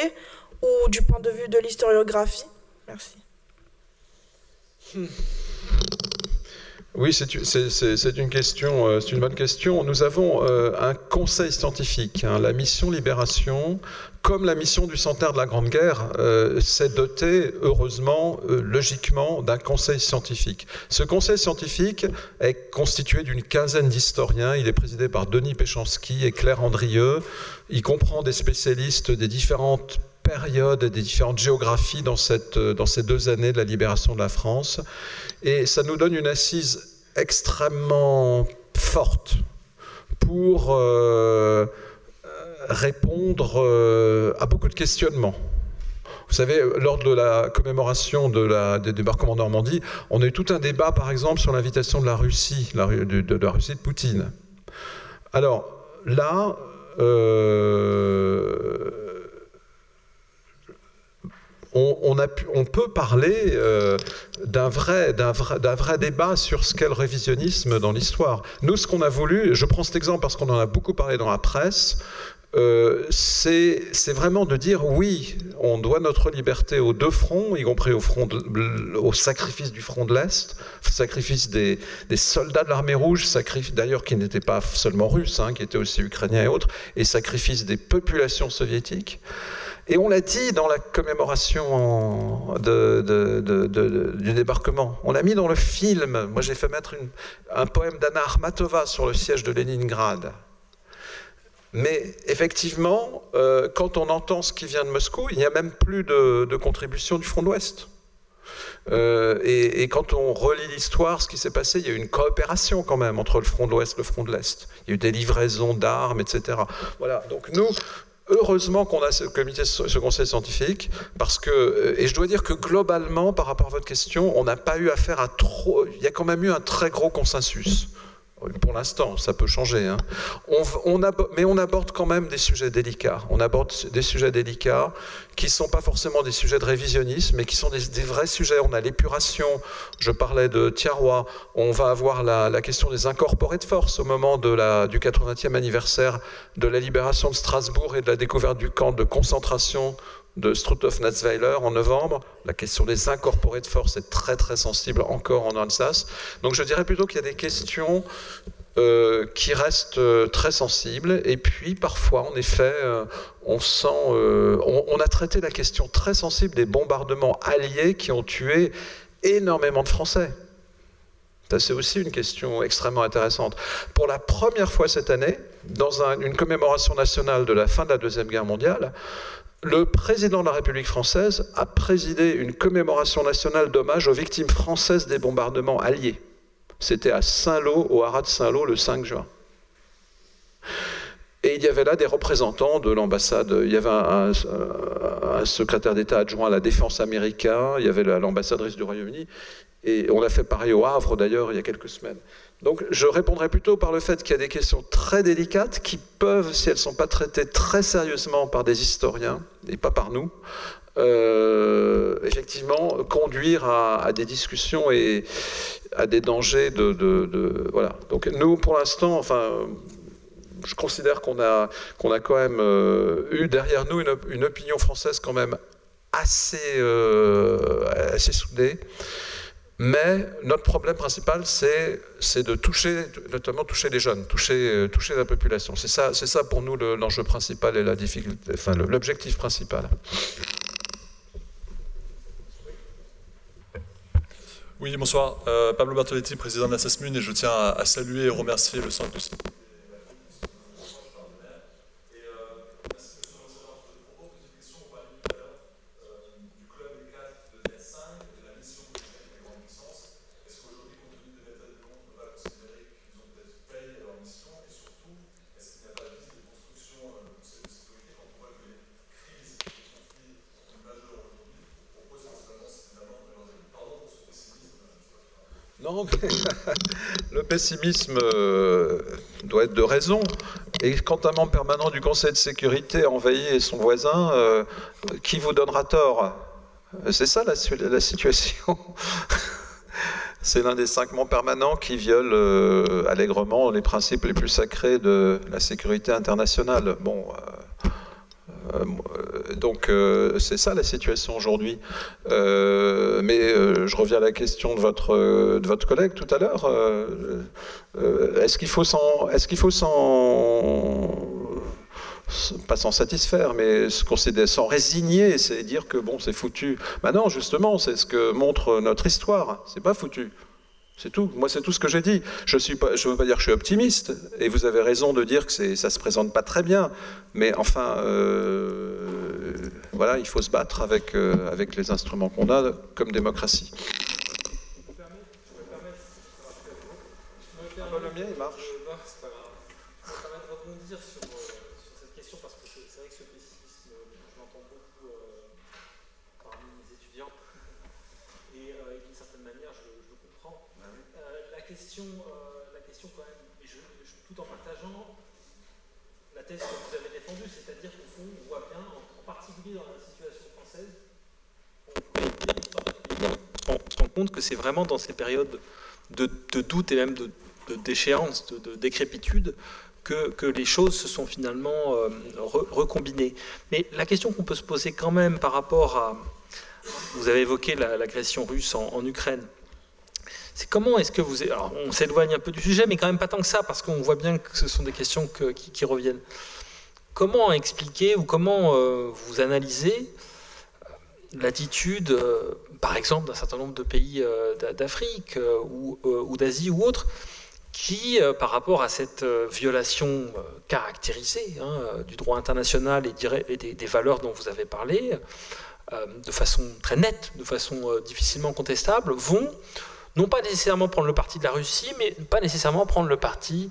ou du point de vue de l'historiographie? Merci. Oui, c'est une question, c'est une bonne question. Nous avons un conseil scientifique, la mission Libération, comme la mission du centenaire de la Grande Guerre, s'est dotée, heureusement, logiquement, d'un conseil scientifique. Ce conseil scientifique est constitué d'une quinzaine d'historiens. Il est présidé par Denis Péchanski et Claire Andrieux. Il comprend des spécialistes des différentes périodes et des différentes géographies dans ces 2 années de la libération de la France. Et ça nous donne une assise extrêmement forte pour répondre à beaucoup de questionnements. Vous savez, lors de la commémoration des débarquements en Normandie, on a eu tout un débat, par exemple, sur l'invitation de la Russie, de la Russie de Poutine. Alors, là, on peut parler d'un vrai débat sur ce qu'est le révisionnisme dans l'histoire. Nous, ce qu'on a voulu, je prends cet exemple parce qu'on en a beaucoup parlé dans la presse, c'est vraiment de dire oui, on doit notre liberté aux deux fronts, y compris au sacrifice du front de l'Est, sacrifice des soldats de l'armée rouge, sacrifice d'ailleurs qui n'étaient pas seulement russes, qui étaient aussi ukrainiens et autres, et sacrifice des populations soviétiques. Et on l'a dit dans la commémoration du débarquement. On l'a mis dans le film. Moi, j'ai fait mettre un poème d'Anna Akhmatova sur le siège de Leningrad. Mais effectivement, quand on entend ce qui vient de Moscou, il n'y a même plus de contribution du front de l'Ouest. Et quand on relit l'histoire, ce qui s'est passé, il y a eu une coopération quand même entre le front de l'Ouest et le front de l'Est. Il y a eu des livraisons d'armes, etc. Voilà, donc nous... Heureusement qu'on a ce conseil scientifique, parce que, et je dois dire que globalement, par rapport à votre question, on n'a pas eu affaire à trop... Il y a quand même eu un très gros consensus. Pour l'instant, ça peut changer. Mais on aborde quand même des sujets délicats. On aborde des sujets délicats qui ne sont pas forcément des sujets de révisionnisme, mais qui sont des vrais sujets. On a l'épuration, je parlais de Thiaroye, on va avoir la question des incorporés de force au moment du 80e anniversaire de la libération de Strasbourg et de la découverte du camp de concentration de Struthof-Natzweiler en novembre. La question des incorporés de force est très très sensible encore en Alsace. Donc je dirais plutôt qu'il y a des questions qui restent très sensibles. Et puis parfois, en effet, on sent... on a traité la question très sensible des bombardements alliés qui ont tué énormément de Français. Ça, c'est aussi une question extrêmement intéressante. Pour la première fois cette année, dans une commémoration nationale de la fin de la Deuxième Guerre mondiale, le président de la République française a présidé une commémoration nationale d'hommage aux victimes françaises des bombardements alliés. C'était à Saint-Lô, au haras de Saint-Lô, le 5 juin. Et il y avait là des représentants de l'ambassade. Il y avait un secrétaire d'État adjoint à la défense américain, il y avait l'ambassadrice du Royaume-Uni, et on a fait pareil au Havre d'ailleurs il y a quelques semaines. Donc je répondrai plutôt par le fait qu'il y a des questions très délicates qui peuvent, si elles ne sont pas traitées très sérieusement par des historiens, et pas par nous, effectivement conduire à des discussions et à des dangers voilà. Donc nous, pour l'instant, enfin, je considère qu'on a quand même eu derrière nous une opinion française quand même assez soudée. Mais notre problème principal, c'est de toucher, notamment toucher les jeunes, toucher la population. C'est ça pour nous l'enjeu principal et la difficulté, enfin l'objectif principal. Oui, bonsoir. Pablo Bertoletti, président de la SASMUN, et je tiens à saluer et remercier le centre de... Non, mais le pessimisme doit être de raison. Et quand un membre permanent du Conseil de sécurité envahit son voisin, qui vous donnera tort? C'est ça la situation. C'est l'un des 5 membres permanents qui viole allègrement les principes les plus sacrés de la sécurité internationale. Bon, donc c'est ça la situation aujourd'hui. Mais je reviens à la question de votre collègue tout à l'heure. Est-ce qu'il faut pas s'en satisfaire, mais s'en résigner, c'est dire que bon, c'est foutu. Ben non, justement, c'est ce que montre notre histoire. C'est pas foutu. C'est tout. Moi, c'est tout ce que j'ai dit. Je veux pas dire que je suis optimiste, et vous avez raison de dire que ça se présente pas très bien. Mais enfin, voilà, il faut se battre avec les instruments qu'on a comme démocratie. Le mien, il marche. Ça permet de rebondir sur cette question parce que c'est vrai que ce pessimisme, je l'entends beaucoup parmi les étudiants et d'une certaine manière, je le comprends. La question quand même, et tout en partageant la thèse que vous avez défendue, c'est-à-dire qu'au fond, on voit bien, en particulier dans la situation française, on se rend compte que c'est vraiment dans ces périodes de doute et même de déchéance, de décrépitude, que les choses se sont finalement recombinées. Mais la question qu'on peut se poser quand même par rapport à... Vous avez évoqué l'agression russe en Ukraine. C'est comment est-ce que vous... Alors, on s'éloigne un peu du sujet, mais quand même pas tant que ça, parce qu'on voit bien que ce sont des questions qui reviennent. Comment expliquer ou comment vous analysez l'attitude, par exemple, d'un certain nombre de pays d'Afrique ou d'Asie ou autres, qui, par rapport à cette violation caractérisée du droit international et des valeurs dont vous avez parlé, de façon très nette, de façon difficilement contestable, vont non pas nécessairement prendre le parti de la Russie, mais pas nécessairement prendre le parti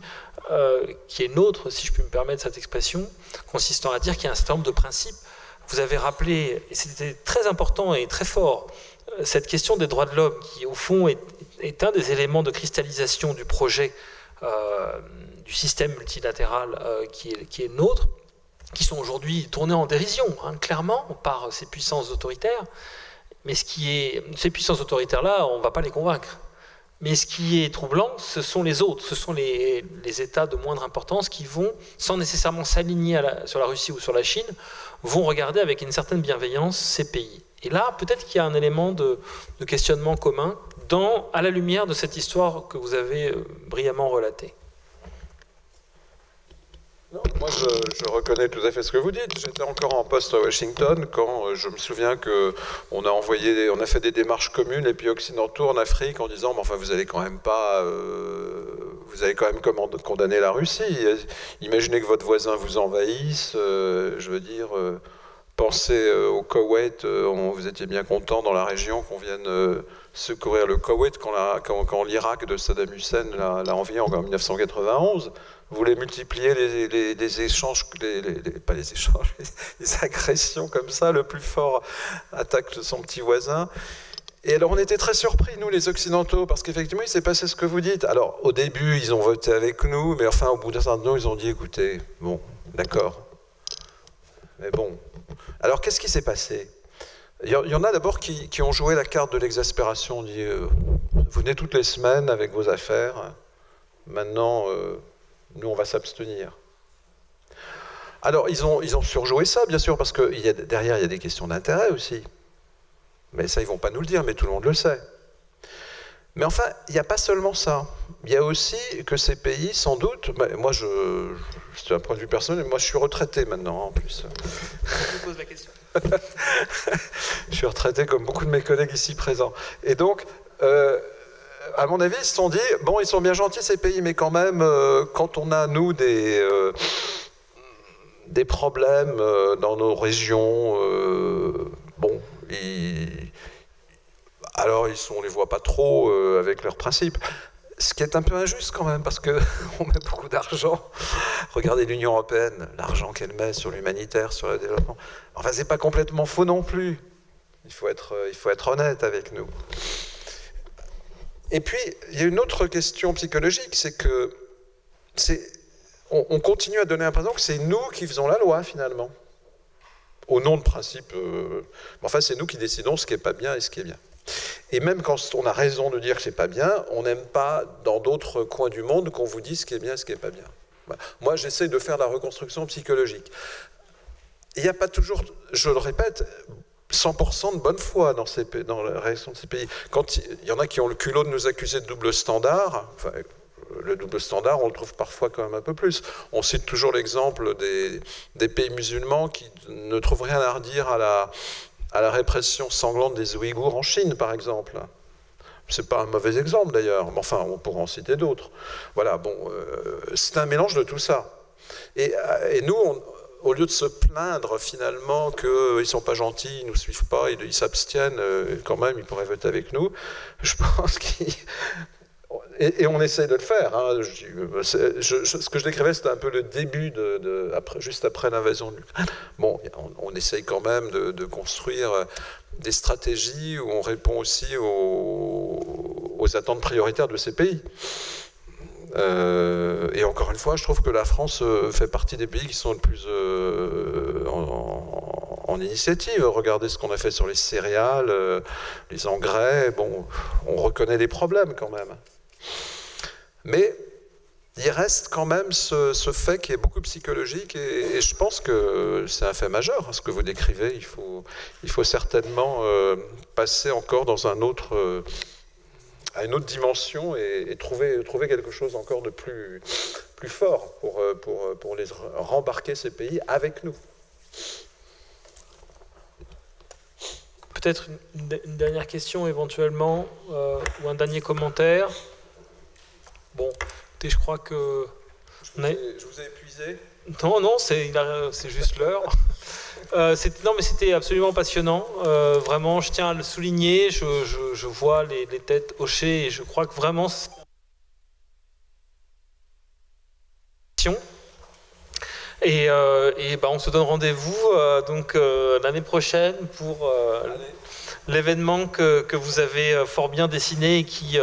qui est nôtre, si je puis me permettre cette expression, consistant à dire qu'il y a un certain nombre de principes. Vous avez rappelé, et c'était très important et très fort, cette question des droits de l'homme, qui au fond est un des éléments de cristallisation du projet du système multilatéral qui est nôtre, qui sont aujourd'hui tournés en dérision, clairement, par ces puissances autoritaires. Mais ces puissances autoritaires-là, on ne va pas les convaincre. Mais ce qui est troublant, ce sont les autres, ce sont les États de moindre importance qui vont, sans nécessairement s'aligner sur la Russie ou sur la Chine, vont regarder avec une certaine bienveillance ces pays. Et là, peut-être qu'il y a un élément de questionnement commun à la lumière de cette histoire que vous avez brillamment relatée. Non, moi, je reconnais tout à fait ce que vous dites. J'étais encore en poste à Washington quand je me souviens qu'on a fait des démarches communes, les pays occidentaux en Afrique, en disant, mais enfin, vous allez quand même condamner la Russie. Imaginez que votre voisin vous envahisse. Je veux dire, pensez au Koweït. Vous étiez bien content dans la région qu'on vienne secourir le Koweït quand l'Irak de Saddam Hussein l'a envahi en 1991. Vous voulez multiplier les échanges, pas les échanges, les agressions comme ça, le plus fort attaque son petit voisin. Et alors on était très surpris, nous les Occidentaux, parce qu'effectivement il s'est passé ce que vous dites. Alors au début ils ont voté avec nous, mais enfin au bout d'un certain temps ils ont dit écoutez, bon, d'accord. Mais bon, alors qu'est-ce qui s'est passé ? Il y en a d'abord qui ont joué la carte de l'exaspération, on dit vous venez toutes les semaines avec vos affaires, maintenant... nous, on va s'abstenir. Alors, ils ont surjoué ça, bien sûr, parce que derrière, il y a des questions d'intérêt aussi. Mais ça, ils ne vont pas nous le dire, mais tout le monde le sait. Mais enfin, il n'y a pas seulement ça. Il y a aussi que ces pays, sans doute... moi, c'est un point de vue personnel, moi, je suis retraité maintenant, en plus. Je vous pose la question. Je suis retraité comme beaucoup de mes collègues ici présents. Et donc... à mon avis, ils se sont dit, bon, ils sont bien gentils ces pays, mais quand même, quand on a, nous, des problèmes dans nos régions, bon, alors on les voit pas trop avec leurs principes. Ce qui est un peu injuste quand même, parce qu'on met beaucoup d'argent. Regardez l'Union européenne, l'argent qu'elle met sur l'humanitaire, sur le développement. Enfin, c'est pas complètement faux non plus. Il faut être honnête avec nous. Et puis, il y a une autre question psychologique, c'est que on continue à donner l'impression que c'est nous qui faisons la loi, finalement. Au nom de principe, enfin, c'est nous qui décidons ce qui n'est pas bien et ce qui est bien. Et même quand on a raison de dire que c'est pas bien, on n'aime pas, dans d'autres coins du monde, qu'on vous dise ce qui est bien et ce qui n'est pas bien. Voilà. Moi, j'essaie de faire la reconstruction psychologique. Il n'y a pas toujours, je le répète, 100% de bonne foi dans la réaction de ces pays. Quand il y en a qui ont le culot de nous accuser de double standard, enfin, le double standard, on le trouve parfois quand même un peu plus. On cite toujours l'exemple des pays musulmans qui ne trouvent rien à redire à la répression sanglante des Ouïghours en Chine, par exemple. C'est pas un mauvais exemple d'ailleurs, mais enfin, on pourra en citer d'autres. Voilà, bon, c'est un mélange de tout ça. Et nous, au lieu de se plaindre finalement qu'ils ne sont pas gentils, ils ne nous suivent pas, ils s'abstiennent, quand même, ils pourraient voter avec nous, je pense Et on essaye de le faire. Hein. Ce que je décrivais, c'était un peu le début, juste après l'invasion de l'Ukraine. Bon, on essaye quand même de construire des stratégies où on répond aussi aux attentes prioritaires de ces pays. Et encore une fois, je trouve que la France fait partie des pays qui sont le plus en initiative. Regardez ce qu'on a fait sur les céréales, les engrais. Bon, on reconnaît les problèmes quand même. Mais il reste quand même ce fait qui est beaucoup psychologique et je pense que c'est un fait majeur, ce que vous décrivez. Il faut certainement passer encore dans à une autre dimension et trouver quelque chose encore de plus fort pour les rembarquer ces pays avec nous. Peut-être une dernière question éventuellement, ou un dernier commentaire. Bon, écoutez, je crois que... Je vous ai épuisé? Non, c'est juste l'heure. Non, mais c'était absolument passionnant. Vraiment, je tiens à le souligner. Je vois les têtes hochées et je crois que vraiment... Et on se donne rendez-vous l'année prochaine pour l'événement que vous avez fort bien dessiné et qui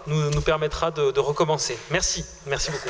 nous permettra de recommencer. Merci beaucoup.